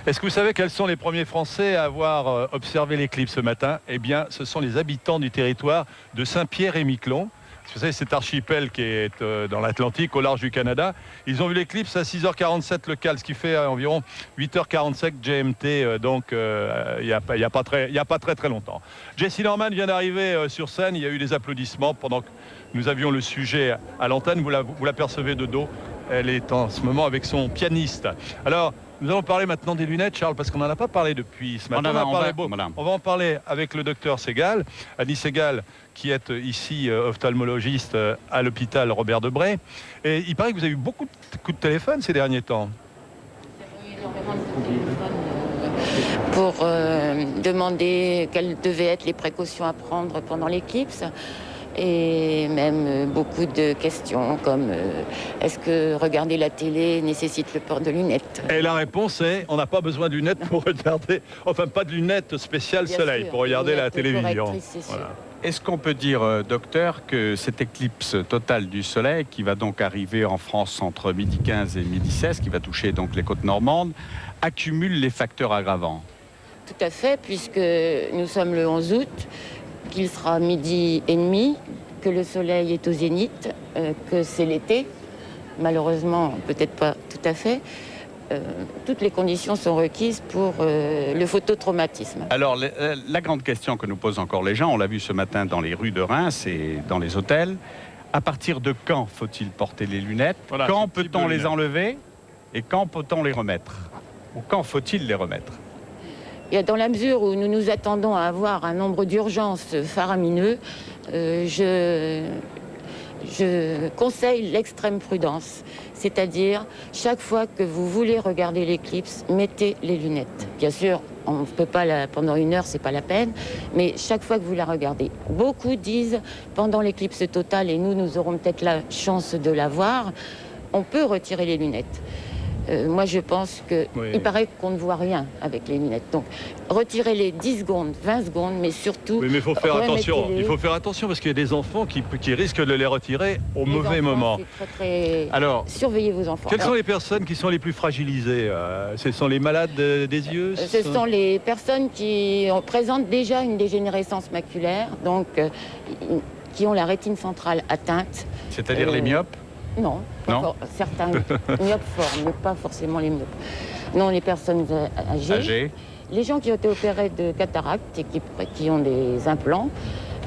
Est-ce que vous savez quels sont les premiers Français à avoir observé l'éclipse ce matin? Eh bien, ce sont les habitants du territoire de Saint-Pierre-et-Miquelon. Vous savez, cet archipel qui est dans l'Atlantique, au large du Canada. Ils ont vu l'éclipse à 6h47 local, ce qui fait environ 8h45 GMT, donc il n'y a pas très longtemps. Jessie Norman vient d'arriver sur scène, il y a eu des applaudissements pendant que nous avions le sujet à l'antenne, vous l'apercevez de dos. Elle est en ce moment avec son pianiste. Alors, Nous allons parler maintenant des lunettes, Charles, parce qu'on n'en a pas parlé depuis ce matin. On va en parler avec le docteur Segal, Annie Segal, qui est ici ophtalmologiste à l'hôpital Robert Debré. Et il paraît que vous avez eu beaucoup de coups de téléphone ces derniers temps. Pour demander quelles devaient être les précautions à prendre pendant l'éclipse. Et même beaucoup de questions comme est-ce que regarder la télé nécessite le port de lunettes? Et la réponse est on n'a pas besoin de lunettes pour regarder, enfin pas de lunettes spéciales soleil pour regarder la télévision. Voilà. Est-ce qu'on peut dire, docteur, que cette éclipse totale du soleil qui va donc arriver en France entre midi 15 et midi 16, qui va toucher donc les côtes normandes, accumule les facteurs aggravants? Tout à fait, puisque nous sommes le 11 août, qu'il sera midi et demi, que le soleil est au zénith, que c'est l'été. Malheureusement, peut-être pas tout à fait. Toutes les conditions sont requises pour le phototraumatisme. Alors, la grande question que nous posent encore les gens, on l'a vu ce matin dans les rues de Reims et dans les hôtels, à partir de quand faut-il porter les lunettes? Voilà, quand peut-on les enlever? Et quand peut-on les remettre? Ou quand faut-il les remettre? Et dans la mesure où nous nous attendons à avoir un nombre d'urgences faramineux, je conseille l'extrême prudence. C'est-à-dire, chaque fois que vous voulez regarder l'éclipse, mettez les lunettes. Bien sûr, on ne peut pas, pendant 1 heure, c'est pas la peine, mais chaque fois que vous la regardez. Beaucoup disent, pendant l'éclipse totale, et nous aurons peut-être la chance de la voir, on peut retirer les lunettes. Moi, je pense que il paraît qu'on ne voit rien avec les lunettes. Donc, retirez-les 10 secondes, 20 secondes, mais surtout... Oui, mais il faut faire attention. Il faut faire attention parce qu'il y a des enfants qui risquent de les retirer au mauvais moment. Alors, surveillez vos enfants. Quelles sont les personnes qui sont les plus fragilisées? Ce sont les malades des yeux? Ce sont les personnes qui présentent déjà une dégénérescence maculaire, donc qui ont la rétine centrale atteinte. C'est-à-dire les myopes? Non, certains myopes forts, mais pas forcément les myopes. Non, les personnes âgées. Les gens qui ont été opérés de cataracte et qui ont des implants.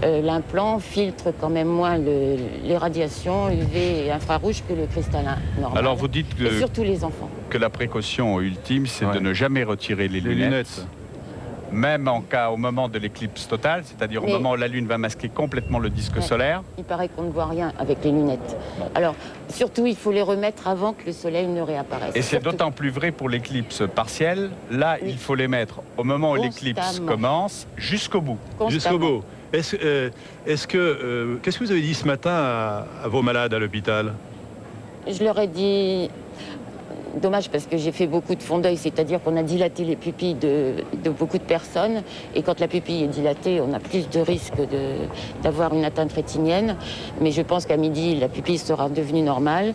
L'implant filtre quand même moins les radiations UV et infrarouges que le cristallin normal. Alors vous dites et surtout les enfants. Que la précaution ultime, c'est de ne jamais retirer les lunettes. Même au moment de l'éclipse totale, c'est-à-dire au moment où la Lune va masquer complètement le disque solaire. Il paraît qu'on ne voit rien avec les lunettes. Alors, surtout, il faut les remettre avant que le soleil ne réapparaisse. Et c'est d'autant plus vrai pour l'éclipse partielle. Là, il faut les mettre au moment où l'éclipse commence, jusqu'au bout. Jusqu'au bout. Qu'est-ce que vous avez dit ce matin à vos malades à l'hôpital? Je leur ai dit... Dommage parce que j'ai fait beaucoup de fonds d'œil, c'est-à-dire qu'on a dilaté les pupilles de beaucoup de personnes. Et quand la pupille est dilatée, on a plus de risques d'avoir une atteinte rétinienne. Mais je pense qu'à midi, la pupille sera devenue normale.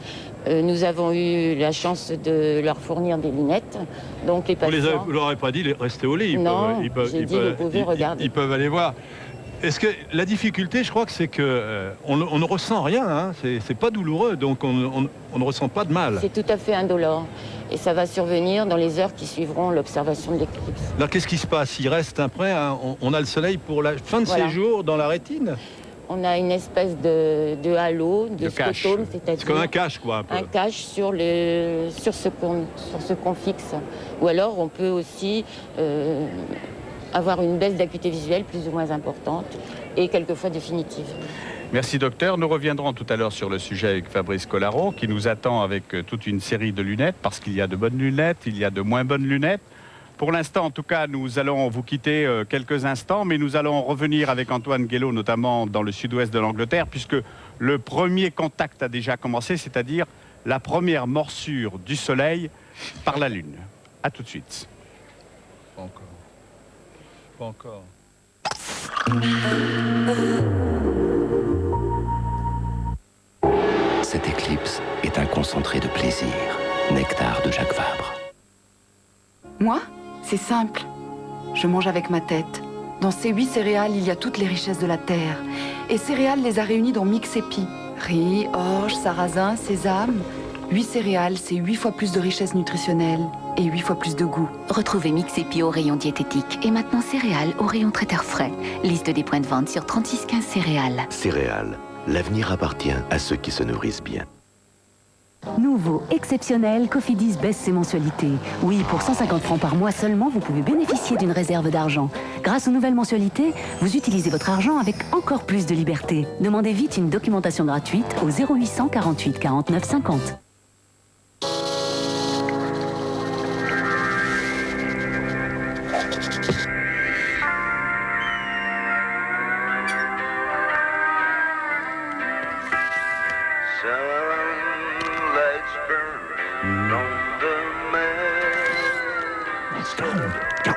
Nous avons eu la chance de leur fournir des lunettes. Donc les patients... Vous leur avez pas dit restez au lit. Non, j'ai dit vous pouvez regarder. Ils peuvent aller voir. Est-ce que la difficulté, je crois que c'est que on ne ressent rien, hein, c'est pas douloureux, donc on ne ressent pas de mal. C'est tout à fait indolore, et ça va survenir dans les heures qui suivront l'observation de l'éclipse. Alors qu'est-ce qui se passe? Il reste après, hein, on a le soleil pour la fin de séjour dans la rétine? On a une espèce de halo, de scotome, c'est-à-dire... C'est comme un cache, quoi, un peu. Un cache sur ce qu'on fixe. Ou alors on peut aussi... avoir une baisse d'acuité visuelle plus ou moins importante et quelquefois définitive. Merci docteur. Nous reviendrons tout à l'heure sur le sujet avec Fabrice Collaro qui nous attend avec toute une série de lunettes parce qu'il y a de bonnes lunettes, il y a de moins bonnes lunettes. Pour l'instant, en tout cas, nous allons vous quitter quelques instants, mais nous allons revenir avec Antoine Guélaud, notamment dans le sud-ouest de l'Angleterre, puisque le premier contact a déjà commencé, c'est-à-dire la première morsure du soleil par la Lune. A tout de suite. Pas encore. Pas encore. Cette éclipse est un concentré de plaisir, nectar de Jacques Vabre. Moi, c'est simple. Je mange avec ma tête. Dans ces 8 céréales, il y a toutes les richesses de la terre. Et Céréales les a réunies dans Mixépi. Riz, orge, sarrasin, sésame. 8 céréales, c'est 8 fois plus de richesse nutritionnelle et 8 fois plus de goût. Retrouvez Mixépi au rayon diététique et maintenant céréales au rayon traiteur frais. Liste des points de vente sur 3615 céréales. Céréales, l'avenir appartient à ceux qui se nourrissent bien. Nouveau, exceptionnel, Cofidis baisse ses mensualités. Oui, pour 150 francs par mois seulement, vous pouvez bénéficier d'une réserve d'argent. Grâce aux nouvelles mensualités, vous utilisez votre argent avec encore plus de liberté. Demandez vite une documentation gratuite au 0800 48 49 50.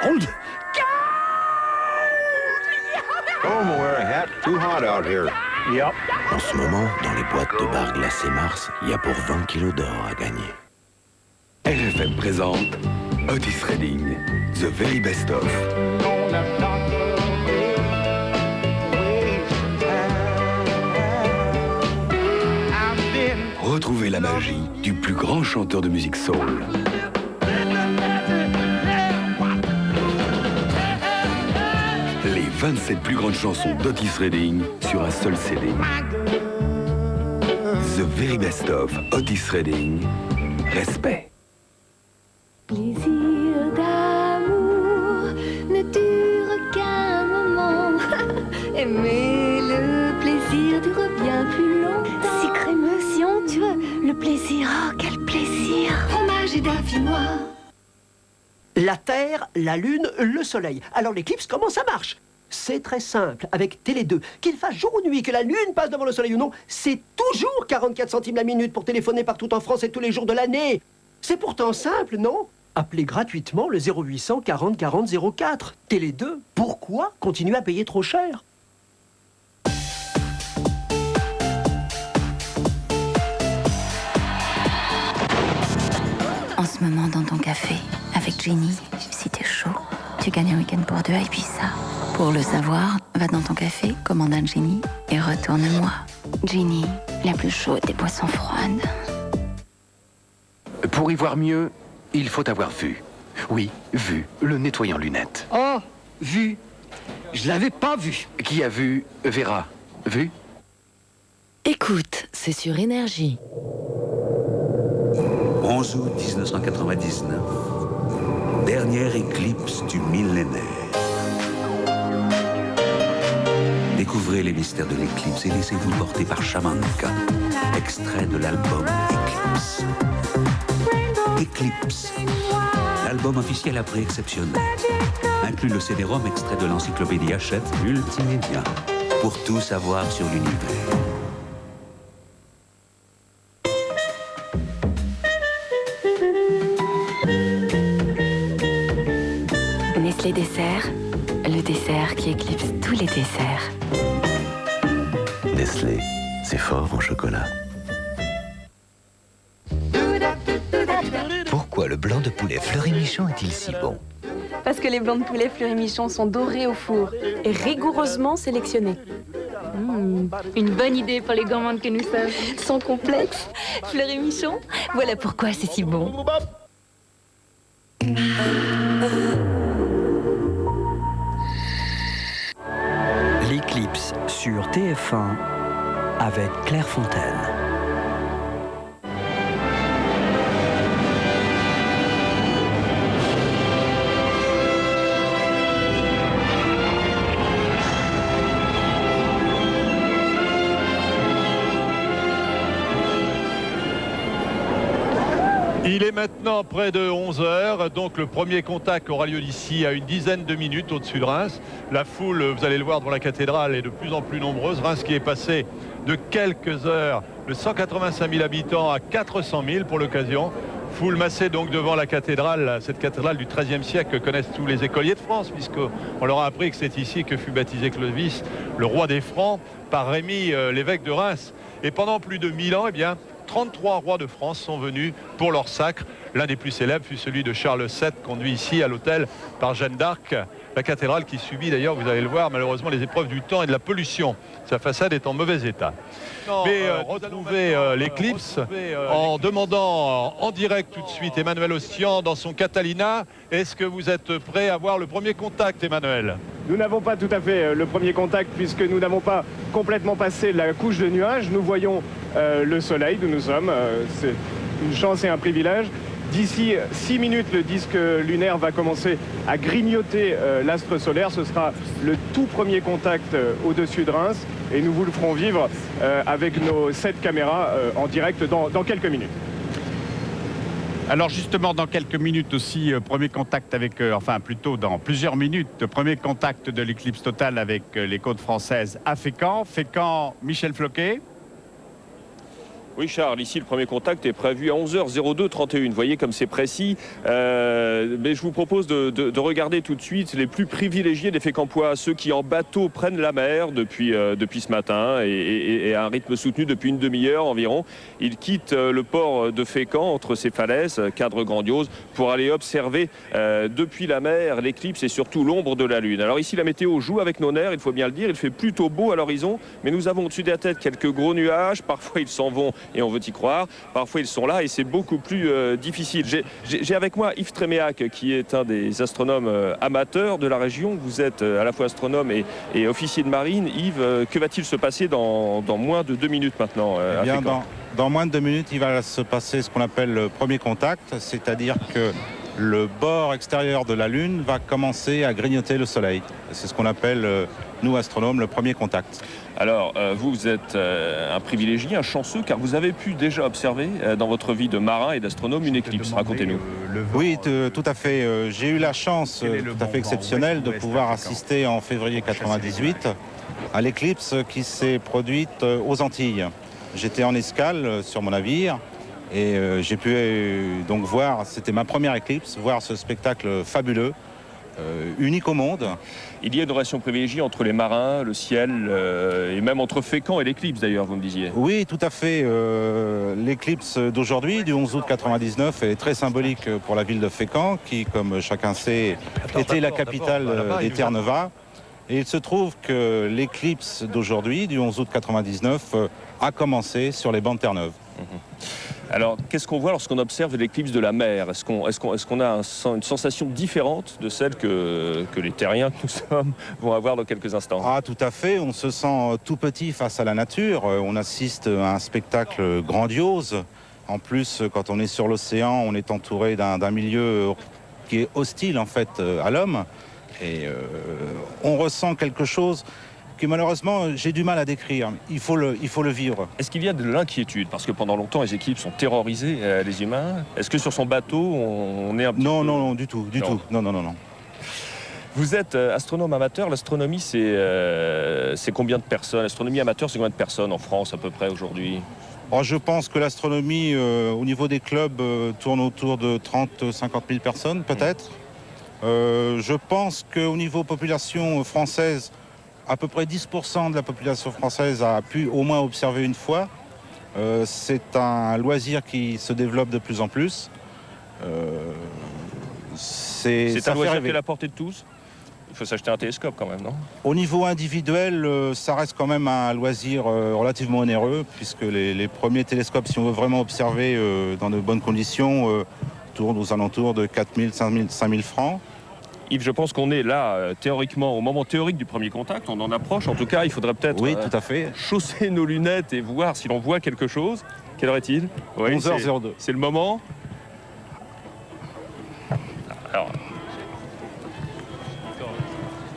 Cold? Home wear a hat. Too hot out here. Yep. En ce moment, dans les boîtes de bar glacé Mars, il y a pour 20 kilos d'or à gagner. LFM présente Otis Redding, The Very Best Of. Retrouvez la magie du plus grand chanteur de musique soul. Les 27 plus grandes chansons d'Otis Redding sur un seul CD. The Very Best Of Otis Redding. Respect. Plaisir d'amour ne dure qu'un moment. Aimer le plaisir dure bien plus longtemps. Si crémeux, si onctueux, le plaisir, oh quel plaisir. Fromage et dauphinois. La Terre, la Lune, le Soleil. Alors l'éclipse, comment ça marche? C'est très simple, avec Télé 2. Qu'il fasse jour ou nuit, que la Lune passe devant le Soleil ou non, c'est toujours 44 centimes la minute pour téléphoner partout en France et tous les jours de l'année. C'est pourtant simple, non? Appelez gratuitement le 0800 40 40 04. Télé 2, pourquoi continuer à payer trop cher? En ce moment, dans ton café, avec Jenny, si t'es chaud, tu gagnes un week-end pour deux à Ibiza. Pour le savoir, va dans ton café, commande un Jenny et retourne-moi. Jenny, la plus chaude des boissons froides. Pour y voir mieux, il faut avoir vu. Oui, vu, le nettoyant lunettes. Oh, vu. Je l'avais pas vu. Qui a vu, verra. Vu? Écoute, c'est sur Énergie. 11 août 1999. Dernière éclipse du millénaire. Découvrez les mystères de l'éclipse et laissez-vous porter par Shamanka. Extrait de l'album Eclipse. Eclipse. L'album officiel à prix exceptionnel. Inclut le CD-ROM extrait de l'encyclopédie Hachette Multimédia. Pour tout savoir sur l'univers. Nestlé Dessert, le dessert qui éclipse tous les desserts. Nestlé, c'est fort en chocolat. Pourquoi le blanc de poulet Fleury-Michon est-il si bon? Parce que les blancs de poulet Fleury-Michon sont dorés au four et rigoureusement sélectionnés. Une bonne idée pour les gourmandes que nous sommes. Sans complexe. Fleury-Michon, voilà pourquoi c'est si bon. L'éclipse sur TF1 avec Claire Fontaine. Il est maintenant près de 11h, donc le premier contact aura lieu d'ici à une dizaine de minutes au-dessus de Reims. La foule, vous allez le voir devant la cathédrale, est de plus en plus nombreuse. Reims qui est passé de quelques heures de 185 000 habitants à 400 000 pour l'occasion. Foule massée donc devant la cathédrale, cette cathédrale du XIIIe siècle que connaissent tous les écoliers de France, puisqu'on leur a appris que c'est ici que fut baptisé Clovis, le roi des Francs, par Rémy, l'évêque de Reims. Et pendant plus de 1000 ans, eh bien, 33 rois de France sont venus pour leur sacre. L'un des plus célèbres fut celui de Charles VII, conduit ici à l'hôtel par Jeanne d'Arc. La cathédrale qui subit d'ailleurs, vous allez le voir, malheureusement les épreuves du temps et de la pollution. Sa façade est en mauvais état. Mais retrouvez l'éclipse en demandant en direct tout de suite Emmanuel Ostian dans son Catalina. Est-ce que vous êtes prêt à voir le premier contact, Emmanuel? Nous n'avons pas tout à fait le premier contact puisque nous n'avons pas complètement passé la couche de nuages. Nous voyons le soleil d'où nous sommes. une chance et un privilège. D'ici 6 minutes, le disque lunaire va commencer à grignoter l'astre solaire. Ce sera le tout premier contact au-dessus de Reims. Et nous vous le ferons vivre avec nos 7 caméras en direct dans quelques minutes. Alors justement, dans quelques minutes aussi, premier contact avec, enfin plutôt dans plusieurs minutes, premier contact de l'éclipse totale avec les côtes françaises à Fécamp. Fécamp, Michel Floquet. Oui Charles, ici le premier contact est prévu à 11h02:31. Vous voyez comme c'est précis. Mais je vous propose de regarder tout de suite les plus privilégiés des Fécampois, ceux qui en bateau prennent la mer depuis ce matin et à un rythme soutenu depuis une demi-heure environ. Ils quittent le port de Fécamp entre ces falaises, cadre grandiose, pour aller observer depuis la mer l'éclipse et surtout l'ombre de la Lune. Alors ici la météo joue avec nos nerfs, il faut bien le dire. Il fait plutôt beau à l'horizon, mais nous avons au-dessus de la tête quelques gros nuages. Parfois ils s'en vont et on veut y croire. Parfois ils sont là et c'est beaucoup plus difficile. J'ai avec moi Yves Tréméac qui est un des astronomes amateurs de la région. Vous êtes à la fois astronome et officier de marine. Yves, que va-t-il se passer dans moins de 2 minutes maintenant Eh bien, dans moins de 2 minutes, il va se passer ce qu'on appelle le premier contact, c'est-à-dire que le bord extérieur de la Lune va commencer à grignoter le Soleil. C'est ce qu'on appelle, nous astronomes, le premier contact. Alors, vous êtes un privilégié, un chanceux, car vous avez pu déjà observer dans votre vie de marin et d'astronome une éclipse. Racontez-nous. Oui, tout à fait. J'ai eu la chance tout à fait exceptionnelle de pouvoir assister en février 98 à l'éclipse qui s'est produite aux Antilles. J'étais en escale sur mon navire et j'ai pu donc voir, c'était ma première éclipse, voir ce spectacle fabuleux. Unique au monde. Il y a une relation privilégiée entre les marins, le ciel et même entre Fécamp et l'éclipse d'ailleurs, vous me disiez. Oui, tout à fait. L'éclipse d'aujourd'hui, du 11 août 99, est très symbolique pour la ville de Fécamp, qui, comme chacun sait, était la capitale des Terre-Neuve. Et il se trouve que l'éclipse d'aujourd'hui, du 11 août 99, a commencé sur les bancs de Terre-Neuve. Alors, qu'est-ce qu'on voit lorsqu'on observe l'éclipse de la mer? Est-ce qu'on a une sensation différente de celle que les terriens que nous sommes vont avoir dans quelques instants? Ah, tout à fait. On se sent tout petit face à la nature. On assiste à un spectacle grandiose. En plus, quand on est sur l'océan, on est entouré d'un milieu qui est hostile, en fait, à l'homme. Et on ressent quelque chose que malheureusement j'ai du mal à décrire. Il faut le vivre. Est-ce qu'il y a de l'inquiétude? Parce que pendant longtemps les équipes sont terrorisées, les humains. Est-ce que sur son bateau on est un petit peu... Non, du tout. Non. Vous êtes astronome amateur. L'astronomie c'est combien de personnes? L'astronomie amateur, c'est combien de personnes en France à peu près aujourd'hui? Je pense que l'astronomie au niveau des clubs tourne autour de 30-50 000 personnes peut-être. Je pense qu'au niveau population française, à peu près 10% de la population française a pu au moins observer une fois. C'est un loisir qui se développe de plus en plus. C'est un loisir qui est à la portée de tous? Il faut s'acheter un télescope quand même, non? Au niveau individuel, ça reste quand même un loisir relativement onéreux, puisque les premiers télescopes, si on veut vraiment observer dans de bonnes conditions, tournent aux alentours de 4 000, 5 000 francs. Yves, je pense qu'on est là, théoriquement, au moment théorique du premier contact. On en approche. En tout cas, il faudrait peut-être tout à fait. chausser nos lunettes et voir si l'on voit quelque chose. Quelle heure est-il? 11h02. C'est le moment.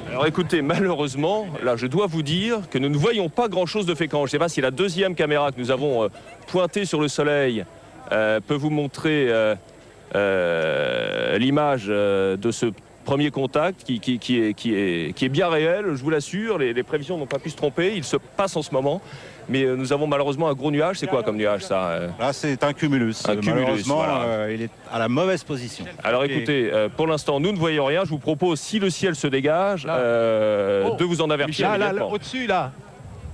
Alors écoutez, malheureusement, là, je dois vous dire que nous ne voyons pas grand-chose de Fécamp. Je ne sais pas si la deuxième caméra que nous avons pointée sur le soleil peut vous montrer l'image de ce premier contact qui est bien réel, je vous l'assure. Les prévisions n'ont pas pu se tromper, il se passe en ce moment. Mais nous avons malheureusement un gros nuage. C'est quoi comme nuage ça? Là c'est un cumulus. Malheureusement voilà. Il est à la mauvaise position. Alors écoutez, pour l'instant nous ne voyons rien. Je vous propose, si le ciel se dégage, de vous en avertir. Là, au-dessus là.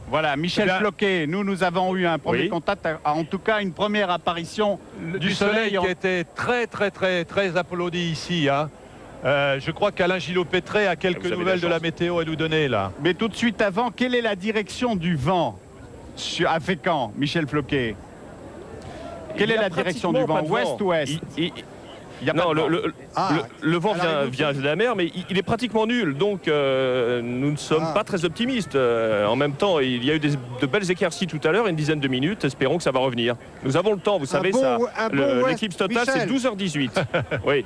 Voilà, Michel Floquet, nous avons eu un premier contact, en tout cas une première apparition du soleil qui était très applaudi ici. Hein. Je crois qu'Alain Gillot-Pétré a quelques nouvelles de la météo à nous donner là. Mais tout de suite avant, quelle est la direction du vent à Fécamp, Michel Floquet? Quelle est la direction du vent? Ouest-ouest? Non, le vent vient de la mer, mais il est pratiquement nul. Donc, nous ne sommes pas très optimistes. En même temps, il y a eu de belles éclaircies tout à l'heure, une dizaine de minutes. Espérons que ça va revenir. Nous avons le temps, vous savez, l'éclipse totale, c'est 12h18. Oui.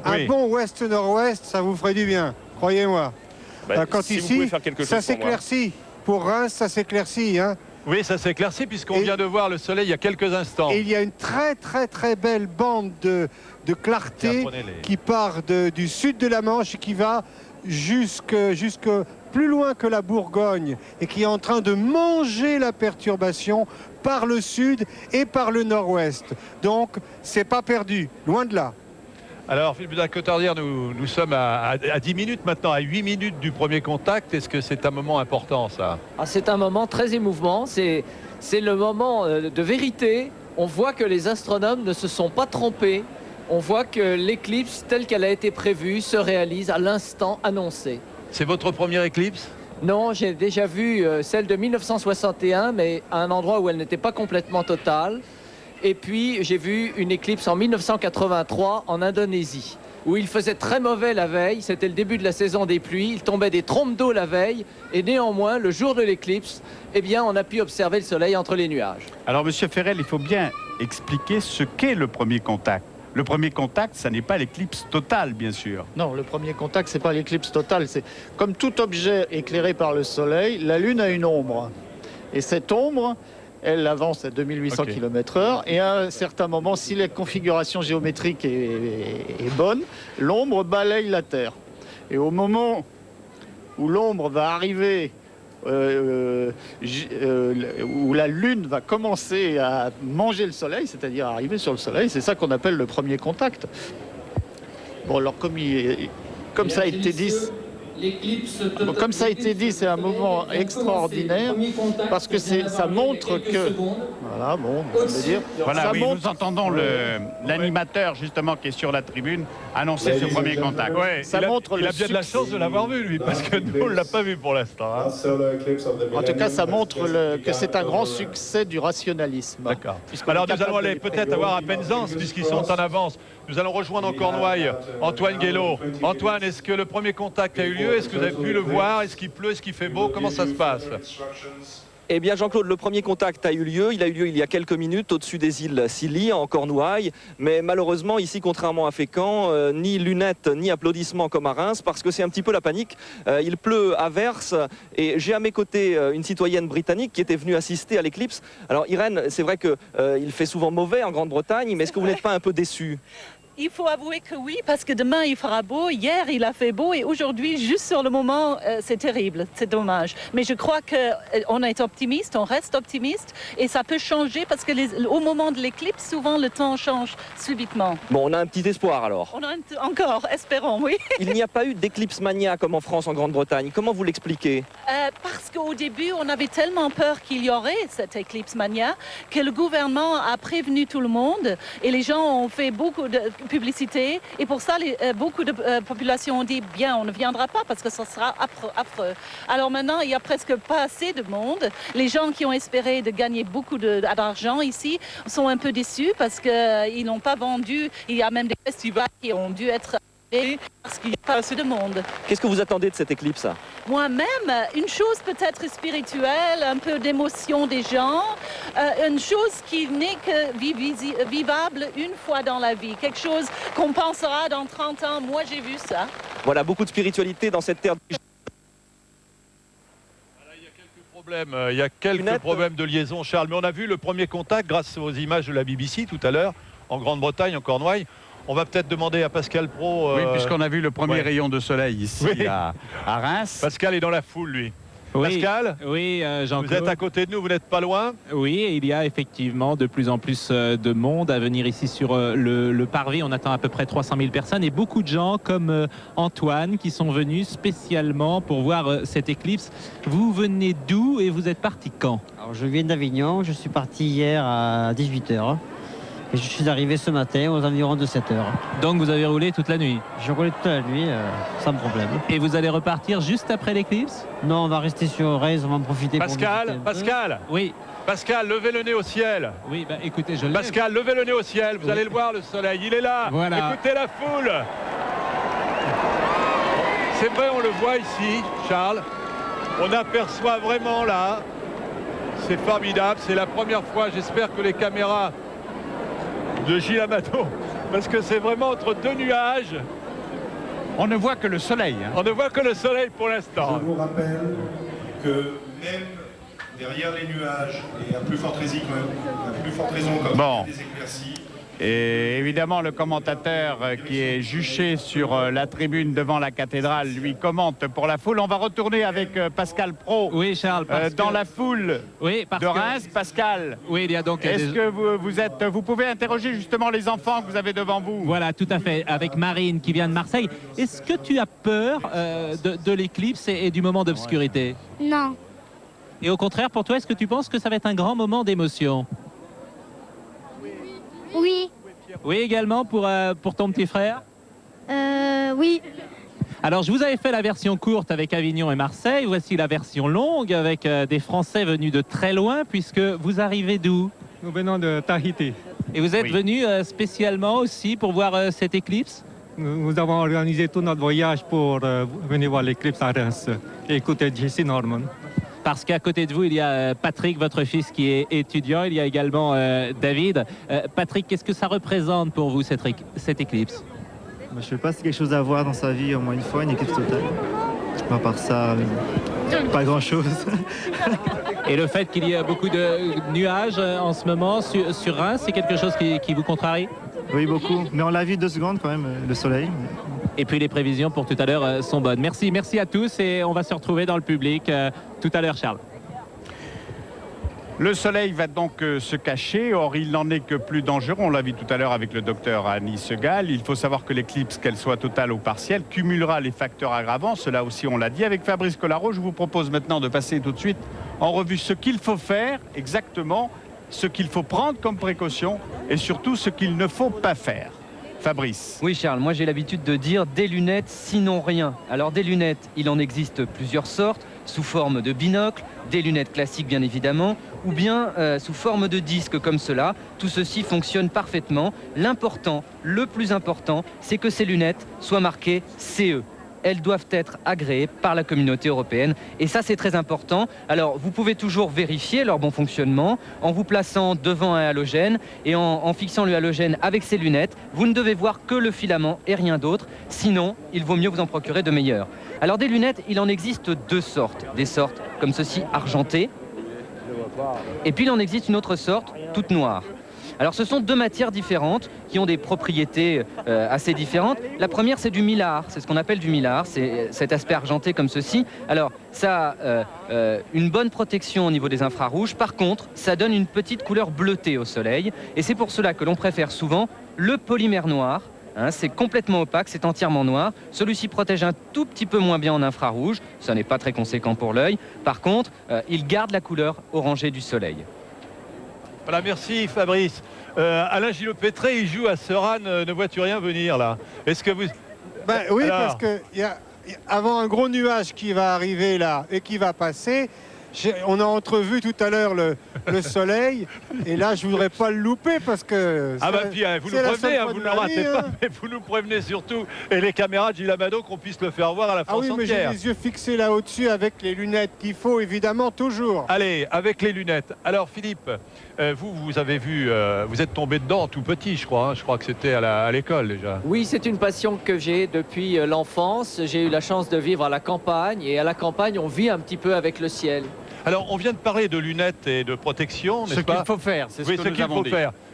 Un bon ouest-nord-ouest, ça vous ferait du bien, croyez-moi. Quand si ici, ça s'éclaircit. s'éclaircit. Pour Reims, ça s'éclaircit. Hein. Oui, ça s'éclaircit puisqu'on vient de voir le soleil il y a quelques instants. Et il y a une très belle bande de clarté qui part du sud de la Manche et qui va jusque plus loin que la Bourgogne et qui est en train de manger la perturbation par le sud et par le nord-ouest. Donc, c'est pas perdu, loin de là. Alors, Philippe de la Cotardière, nous sommes à 10 minutes maintenant, à 8 minutes du premier contact. Est-ce que c'est un moment important, ça? C'est un moment très émouvant. C'est le moment de vérité. On voit que les astronomes ne se sont pas trompés. On voit que l'éclipse, telle qu'elle a été prévue, se réalise à l'instant annoncé. C'est votre première éclipse? Non, j'ai déjà vu celle de 1961, mais à un endroit où elle n'était pas complètement totale. Et puis, j'ai vu une éclipse en 1983 en Indonésie, où il faisait très mauvais la veille. C'était le début de la saison des pluies. Il tombait des trompes d'eau la veille. Et néanmoins, le jour de l'éclipse, eh bien, on a pu observer le soleil entre les nuages. Alors, Monsieur Ferrel, il faut bien expliquer ce qu'est le premier contact. Le premier contact, ça n'est pas l'éclipse totale, bien sûr. Non, le premier contact, c'est pas l'éclipse totale. C'est comme tout objet éclairé par le soleil, la Lune a une ombre. Et cette ombre, elle avance à 2800 km/h et à un certain moment, si la configuration géométrique est bonne, l'ombre balaye la Terre. Et au moment où l'ombre va arriver, où la Lune va commencer à manger le Soleil, c'est-à-dire arriver sur le Soleil, c'est ça qu'on appelle le premier contact. Bon, alors comme ça a été dit... Comme ça a été dit, c'est un moment extraordinaire parce que ça montre que... Voilà, bon, on peut dire... Voilà, oui, nous entendons l'animateur, justement, qui est sur la tribune, annoncer ce premier contact. Ouais, il a bien de la chance de l'avoir vu, lui, parce que nous, on ne l'a pas vu pour l'instant. Hein. En tout cas, ça montre que c'est un grand succès du rationalisme. D'accord. Alors, nous allons aller peut-être avoir à Penzance, puisqu'ils sont en avance. Nous allons rejoindre en Cornouailles Antoine Guélaud. Antoine, est-ce que le premier contact a eu lieu? Est-ce que vous avez pu le voir? Est-ce qu'il pleut? Est-ce qu'il fait beau? Comment ça se passe? Eh bien, Jean-Claude, le premier contact a eu lieu. Il a eu lieu il y a quelques minutes au-dessus des îles Scilly, en Cornouailles. Mais malheureusement, ici, contrairement à Fécamp, ni lunettes, ni applaudissements comme à Reims, parce que c'est un petit peu la panique. Il pleut à verse. Et j'ai à mes côtés une citoyenne britannique qui était venue assister à l'éclipse. Alors, Irène, c'est vrai qu'il fait souvent mauvais en Grande-Bretagne, mais est-ce que vous n'êtes pas un peu déçue? Il faut avouer que oui, parce que demain il fera beau. Hier il a fait beau et aujourd'hui, juste sur le moment, c'est terrible, c'est dommage. Mais je crois qu'on est optimiste, on reste optimiste et ça peut changer parce que au moment de l'éclipse, souvent le temps change subitement. Bon, on a un petit espoir alors. On a encore, espérons, oui. Il n'y a pas eu d'éclipse mania comme en France, en Grande-Bretagne. Comment vous l'expliquez? Parce qu'au début, on avait tellement peur qu'il y aurait cette éclipse mania que le gouvernement a prévenu tout le monde et les gens ont fait beaucoup de publicité et pour ça beaucoup de populations ont dit bien on ne viendra pas parce que ça sera affreux. Alors maintenant il n'y a presque pas assez de monde. Les gens qui ont espéré de gagner beaucoup d'argent ici sont un peu déçus parce qu'ils n'ont pas vendu. Il y a même des festivals qui ont dû être parce qu'il n'y a pas assez de monde. Qu'est-ce que vous attendez de cette éclipse? Moi-même, une chose peut-être spirituelle, un peu d'émotion des gens, une chose qui n'est que vivable une fois dans la vie, quelque chose qu'on pensera dans 30 ans. Moi, j'ai vu ça. Voilà, beaucoup de spiritualité dans cette terre. Il y a quelques problèmes de liaison, Charles, mais on a vu le premier contact grâce aux images de la BBC tout à l'heure, en Grande-Bretagne, en Cornouailles. On va peut-être demander à Pascal Pro... Oui, puisqu'on a vu le premier rayon de soleil ici à Reims. Pascal est dans la foule, lui. Oui, Pascal, oui, Jean-Claude. Vous êtes à côté de nous, vous n'êtes pas loin? Oui, et il y a effectivement de plus en plus de monde à venir ici sur le parvis. On attend à peu près 300 000 personnes et beaucoup de gens comme Antoine qui sont venus spécialement pour voir cette éclipse. Vous venez d'où et vous êtes parti quand? Alors, je viens d'Avignon, je suis parti hier à 18h. Et je suis arrivé ce matin aux environs de 7 heures. Donc vous avez roulé toute la nuit? J'ai roulé toute la nuit sans problème. Et vous allez repartir juste après l'éclipse? Non, on va rester sur Reims, on va en profiter Pascal, pour Pascal. Oui. Pascal, levez le nez au ciel. Oui, bah écoutez, je le Pascal, levez le nez au ciel, vous allez le voir, le soleil, il est là. Voilà. Écoutez la foule. C'est vrai, on le voit ici, Charles. On aperçoit vraiment là. C'est formidable, c'est la première fois, j'espère que les caméras de Gilles Amado, parce que c'est vraiment entre deux nuages. On ne voit que le soleil. Hein. On ne voit que le soleil pour l'instant. Je vous rappelle que même derrière les nuages, et à plus forte raison comme bon. des éclaircies. Et évidemment, le commentateur qui est juché sur la tribune devant la cathédrale, lui commente pour la foule. On va retourner avec Pascal Pro. Oui, Charles. Dans la foule de Reims. Pascal. Oui, il y a donc. Est-ce que vous pouvez interroger justement les enfants que vous avez devant vous? Voilà, tout à fait. Avec Marine qui vient de Marseille. Est-ce que tu as peur de l'éclipse et du moment d'obscurité? Non. Et au contraire, pour toi, est-ce que tu penses que ça va être un grand moment d'émotion? Oui. Oui, également pour ton petit frère? Oui. Alors, je vous avais fait la version courte avec Avignon et Marseille. Voici la version longue avec des Français venus de très loin, puisque vous arrivez d'où? Nous venons de Tahiti. Et vous êtes venus spécialement aussi pour voir cette éclipse? Nous avons organisé tout notre voyage pour venir voir l'éclipse à Reims et écouter Jesse Norman. Parce qu'à côté de vous, il y a Patrick, votre fils, qui est étudiant. Il y a également David. Patrick, qu'est-ce que ça représente pour vous, cette éclipse? Je ne sais pas si c'est quelque chose à voir dans sa vie au moins une fois, une éclipse totale. À part ça, pas grand-chose. Et le fait qu'il y ait beaucoup de nuages en ce moment sur Reims, c'est quelque chose qui vous contrarie? Oui, beaucoup. Mais on l'a vu 2 secondes quand même, le soleil. Et puis les prévisions pour tout à l'heure sont bonnes. Merci à tous et on va se retrouver dans le public tout à l'heure, Charles. Le soleil va donc se cacher, or il n'en est que plus dangereux. On l'a vu tout à l'heure avec le docteur Annie Segal. Il faut savoir que l'éclipse, qu'elle soit totale ou partielle, cumulera les facteurs aggravants. Cela aussi, on l'a dit. Avec Fabrice Collaro, je vous propose maintenant de passer tout de suite en revue ce qu'il faut faire exactement, ce qu'il faut prendre comme précaution et surtout ce qu'il ne faut pas faire. Fabrice. Oui Charles, moi j'ai l'habitude de dire des lunettes sinon rien. Alors des lunettes, il en existe plusieurs sortes, sous forme de binocle, des lunettes classiques bien évidemment, ou bien sous forme de disque comme cela. Tout ceci fonctionne parfaitement. L'important, le plus important, c'est que ces lunettes soient marquées CE. Elles doivent être agréées par la communauté européenne. Et ça, c'est très important. Alors, vous pouvez toujours vérifier leur bon fonctionnement en vous plaçant devant un halogène et en fixant le halogène avec ces lunettes. Vous ne devez voir que le filament et rien d'autre. Sinon, il vaut mieux vous en procurer de meilleures. Alors, des lunettes, il en existe 2 sortes. Des sortes comme ceci, argentées. Et puis, il en existe une autre sorte, toute noire. Alors ce sont 2 matières différentes qui ont des propriétés assez différentes. La première, c'est du mylar, c'est ce qu'on appelle du mylar, c'est cet aspect argenté comme ceci. Alors ça a une bonne protection au niveau des infrarouges, par contre ça donne une petite couleur bleutée au soleil et c'est pour cela que l'on préfère souvent le polymère noir. Hein, c'est complètement opaque, c'est entièrement noir. Celui-ci protège un tout petit peu moins bien en infrarouge, ça n'est pas très conséquent pour l'œil. Par contre, il garde la couleur orangée du soleil. Voilà, merci Fabrice. Alain Gillot-Pétré, il joue à Seran, ne vois-tu rien venir là? Est-ce que vous... Oui, parce que avant un gros nuage qui va arriver là et qui va passer, on a entrevu tout à l'heure le soleil et là je voudrais pas le louper parce que vous nous prévenez, vous ne le ratez pas, mais vous nous prévenez surtout et les caméras de Gilles Amado qu'on puisse le faire voir à la France entière. Ah oui, mais j'ai les yeux fixés là au-dessus avec les lunettes qu'il faut évidemment toujours. Allez, avec les lunettes. Alors Philippe, vous avez vu, vous êtes tombé dedans tout petit, je crois. Hein. Je crois que c'était à l'école déjà. Oui, c'est une passion que j'ai depuis l'enfance. J'ai eu la chance de vivre à la campagne et à la campagne, on vit un petit peu avec le ciel. Alors, on vient de parler de lunettes et de protection, n'est-ce pas? Ce qu'il faut faire, c'est ce que nous avons dit.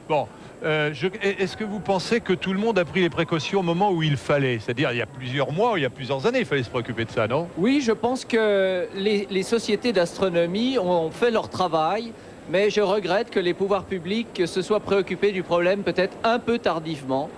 Bon, est-ce que vous pensez que tout le monde a pris les précautions au moment où il fallait? C'est-à-dire, il y a plusieurs mois ou il y a plusieurs années, il fallait se préoccuper de ça, non? Oui, je pense que les sociétés d'astronomie ont fait leur travail, mais je regrette que les pouvoirs publics se soient préoccupés du problème peut-être un peu tardivement.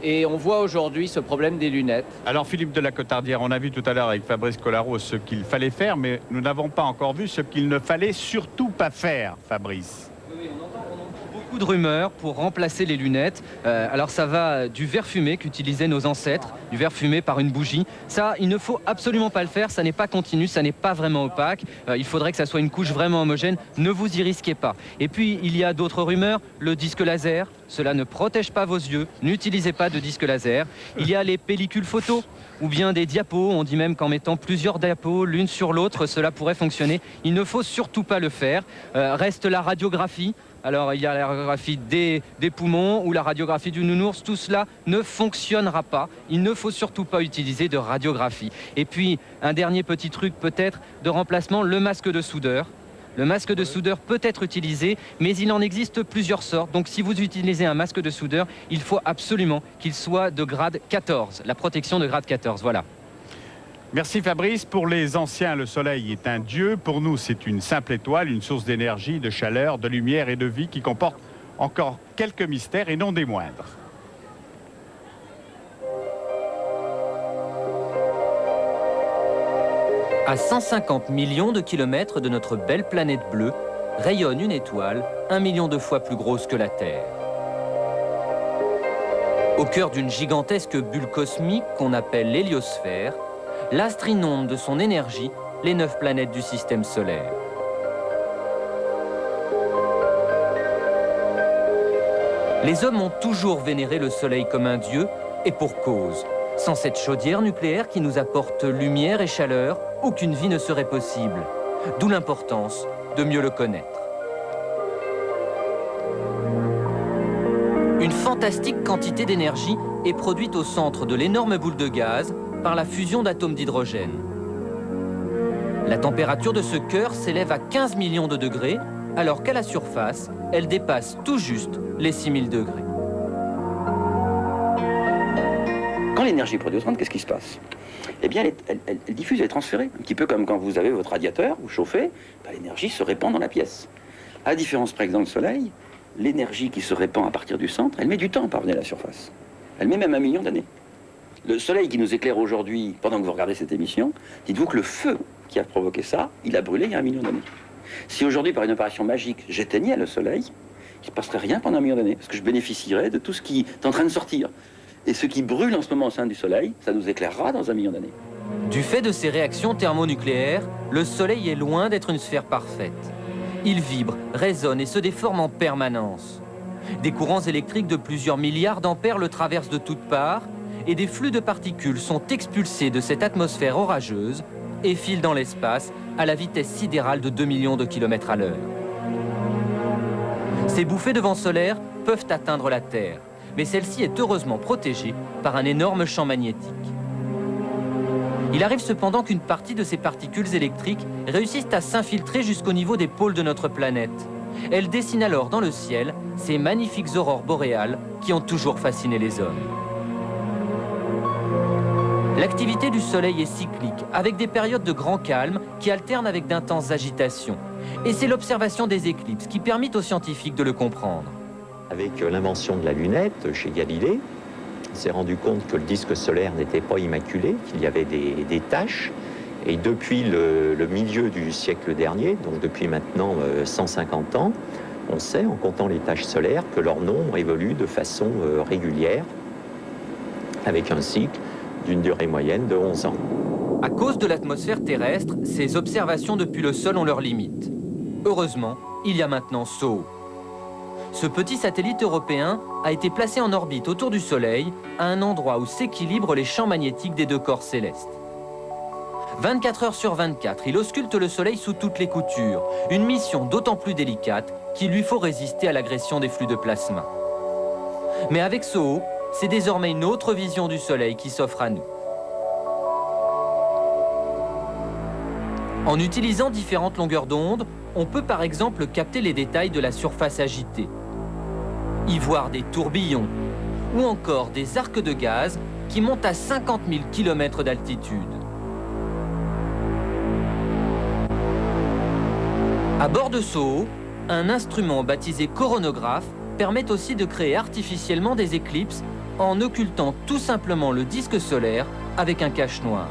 Et on voit aujourd'hui ce problème des lunettes. Alors Philippe de la Cotardière, on a vu tout à l'heure avec Fabrice Collaro ce qu'il fallait faire, mais nous n'avons pas encore vu ce qu'il ne fallait surtout pas faire, Fabrice. Oui, on entend beaucoup beaucoup de rumeurs pour remplacer les lunettes. Alors ça va du verre fumé qu'utilisaient nos ancêtres, du verre fumé par une bougie. Ça, il ne faut absolument pas le faire, ça n'est pas continu, ça n'est pas vraiment opaque. Il faudrait que ça soit une couche vraiment homogène, ne vous y risquez pas. Et puis, il y a d'autres rumeurs, le disque laser, cela ne protège pas vos yeux, n'utilisez pas de disque laser. Il y a les pellicules photos, ou bien des diapos, on dit même qu'en mettant plusieurs diapos l'une sur l'autre, cela pourrait fonctionner. Il ne faut surtout pas le faire. Reste la radiographie. Alors il y a la radiographie des poumons ou la radiographie du nounours, tout cela ne fonctionnera pas. Il ne faut surtout pas utiliser de radiographie. Et puis un dernier petit truc peut-être de remplacement, le masque de soudeur. Le masque de soudeur peut être utilisé, mais il en existe plusieurs sortes. Donc si vous utilisez un masque de soudeur, il faut absolument qu'il soit de grade 14, la protection de grade 14, voilà. Merci Fabrice. Pour les anciens, le soleil est un dieu. Pour nous, c'est une simple étoile, une source d'énergie, de chaleur, de lumière et de vie qui comporte encore quelques mystères et non des moindres. À 150 millions de kilomètres de notre belle planète bleue, rayonne une étoile 1 million de fois plus grosse que la Terre. Au cœur d'une gigantesque bulle cosmique qu'on appelle l'héliosphère, l'astre inonde de son énergie les 9 planètes du système solaire. Les hommes ont toujours vénéré le Soleil comme un dieu, et pour cause. Sans cette chaudière nucléaire qui nous apporte lumière et chaleur, aucune vie ne serait possible. D'où l'importance de mieux le connaître. Une fantastique quantité d'énergie est produite au centre de l'énorme boule de gaz par la fusion d'atomes d'hydrogène. La température de ce cœur s'élève à 15 millions de degrés, alors qu'à la surface, elle dépasse tout juste les 6000 degrés. Quand l'énergie est produite, qu'est-ce qui se passe? Eh bien, elle diffuse, elle est transférée. Un petit peu comme quand vous avez votre radiateur, vous chauffez, ben, l'énergie se répand dans la pièce. À la différence, par exemple, du Soleil, l'énergie qui se répand à partir du centre, elle met du temps à parvenir à la surface. Elle met même 1 million d'années. Le Soleil qui nous éclaire aujourd'hui, pendant que vous regardez cette émission, dites-vous que le feu qui a provoqué ça, il a brûlé il y a 1 million d'années. Si aujourd'hui, par une opération magique, j'éteignais le Soleil, il ne se passerait rien pendant 1 million d'années, parce que je bénéficierais de tout ce qui est en train de sortir. Et ce qui brûle en ce moment au sein du Soleil, ça nous éclairera dans 1 million d'années. Du fait de ces réactions thermonucléaires, le Soleil est loin d'être une sphère parfaite. Il vibre, résonne et se déforme en permanence. Des courants électriques de plusieurs milliards d'ampères le traversent de toutes parts et des flux de particules sont expulsés de cette atmosphère orageuse et filent dans l'espace à la vitesse sidérale de 2 millions de kilomètres à l'heure. Ces bouffées de vent solaire peuvent atteindre la Terre, mais celle-ci est heureusement protégée par un énorme champ magnétique. Il arrive cependant qu'une partie de ces particules électriques réussissent à s'infiltrer jusqu'au niveau des pôles de notre planète. Elles dessinent alors dans le ciel ces magnifiques aurores boréales qui ont toujours fasciné les hommes. L'activité du Soleil est cyclique, avec des périodes de grand calme qui alternent avec d'intenses agitations. Et c'est l'observation des éclipses qui permet aux scientifiques de le comprendre. Avec l'invention de la lunette chez Galilée, on s'est rendu compte que le disque solaire n'était pas immaculé, qu'il y avait des taches. Et depuis le milieu du siècle dernier, donc depuis maintenant 150 ans, on sait, en comptant les taches solaires, que leur nombre évolue de façon régulière, avec un cycle d'une durée moyenne de 11 ans. À cause de l'atmosphère terrestre, ces observations depuis le sol ont leurs limites. Heureusement, il y a maintenant SOHO. Ce petit satellite européen a été placé en orbite autour du Soleil, à un endroit où s'équilibrent les champs magnétiques des 2 corps célestes. 24 heures sur 24, il ausculte le Soleil sous toutes les coutures, une mission d'autant plus délicate qu'il lui faut résister à l'agression des flux de plasma. Mais avec SOHO, c'est désormais une autre vision du Soleil qui s'offre à nous. En utilisant différentes longueurs d'onde, on peut par exemple capter les détails de la surface agitée, y voir des tourbillons ou encore des arcs de gaz qui montent à 50 000 km d'altitude. À bord de SOHO, un instrument baptisé coronographe permet aussi de créer artificiellement des éclipses en occultant tout simplement le disque solaire avec un cache noir.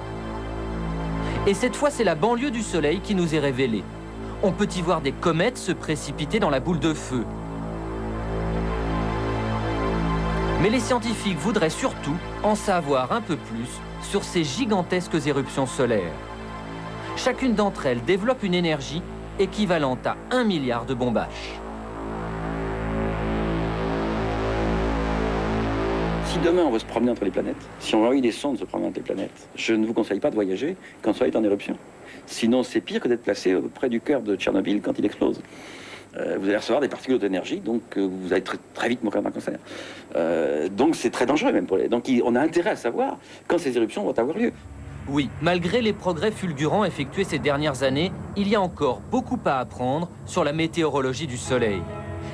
Et cette fois, c'est la banlieue du Soleil qui nous est révélée. On peut y voir des comètes se précipiter dans la boule de feu. Mais les scientifiques voudraient surtout en savoir un peu plus sur ces gigantesques éruptions solaires. Chacune d'entre elles développe une énergie équivalente à 1 milliard de bombaches. Si demain on veut se promener entre les planètes, si on envoie des sondes se promener entre les planètes, je ne vous conseille pas de voyager quand le Soleil est en éruption. Sinon, c'est pire que d'être placé près du cœur de Tchernobyl quand il explose. Vous allez recevoir des particules d'énergie, donc vous allez très vite mourir d'un cancer. Donc c'est très dangereux même pour les... Donc on a intérêt à savoir quand ces éruptions vont avoir lieu. Oui, malgré les progrès fulgurants effectués ces dernières années, il y a encore beaucoup à apprendre sur la météorologie du Soleil.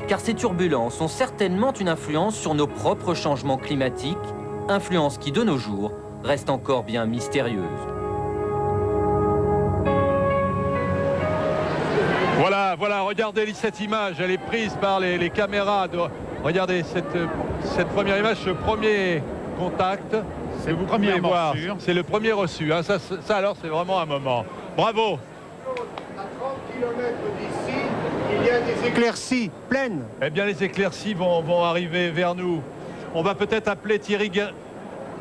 Car ces turbulences ont certainement une influence sur nos propres changements climatiques, influence qui de nos jours reste encore bien mystérieuse. Voilà, regardez cette image, elle est prise par les caméras. Regardez cette première image, ce premier contact. C'est vous pouvez voir, c'est le premier reçu. Hein. Ça alors, c'est vraiment un moment. Bravo. À 30 km d'ici, il y a des éclaircies pleines. Eh bien, les éclaircies vont arriver vers nous. On va peut-être appeler Thierry.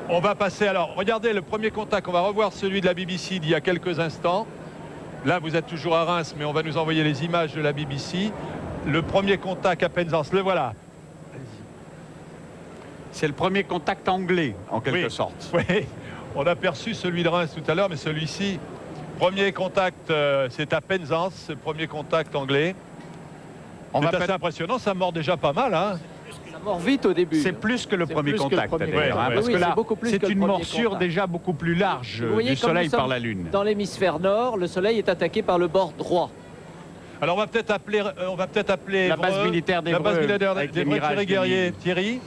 On va passer alors. Regardez le premier contact. On va revoir celui de la BBC d'il y a quelques instants. Là, vous êtes toujours à Reims, mais on va nous envoyer les images de la BBC. Le premier contact à Penzance, le voilà. C'est le premier contact anglais, en quelque sorte. Oui, on a perçu celui de Reims tout à l'heure, mais celui-ci, premier contact, c'est à Penzance, ce premier contact anglais. C'est assez impressionnant, ça mord déjà pas mal. Hein. Ça mord vite au début. C'est plus que le premier contact, parce oui, que là, c'est une morsure déjà beaucoup plus large du Soleil par la Lune. Dans l'hémisphère nord, le Soleil est attaqué par le bord droit. Alors on va peut-être appeler la base militaire d'Évreux, Thierry Guerrier. Thierry.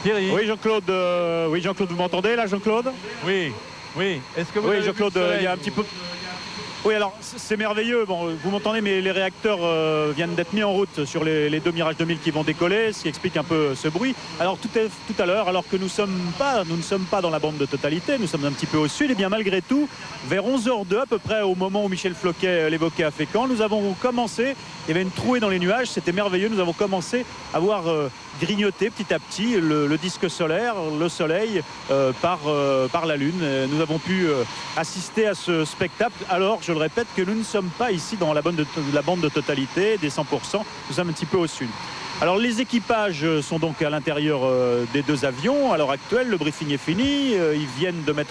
Oui, Jean-Claude, vous m'entendez là, Jean-Claude? Oui. Est-ce que vous Oui, Jean-Claude, il y a un petit peu... Oui, alors c'est merveilleux. Bon, vous m'entendez, mais les réacteurs viennent d'être mis en route sur les deux Mirage 2000 qui vont décoller, ce qui explique un peu ce bruit. Alors tout à l'heure, alors que nous ne sommes pas dans la bande de totalité, nous sommes un petit peu au sud, et bien malgré tout, vers 11h02, à peu près au moment où Michel Floquet l'évoquait à Fécamp, nous avons commencé, il y avait une trouée dans les nuages, c'était merveilleux, nous avons commencé à voir grignoter petit à petit le disque solaire, le Soleil par la Lune. Nous avons pu assister à ce spectacle. Alors, je le répète, que nous ne sommes pas ici dans la bande de totalité des 100%, nous sommes un petit peu au sud. Alors les équipages sont donc à l'intérieur des deux avions. À l'heure actuelle, le briefing est fini, ils viennent de mettre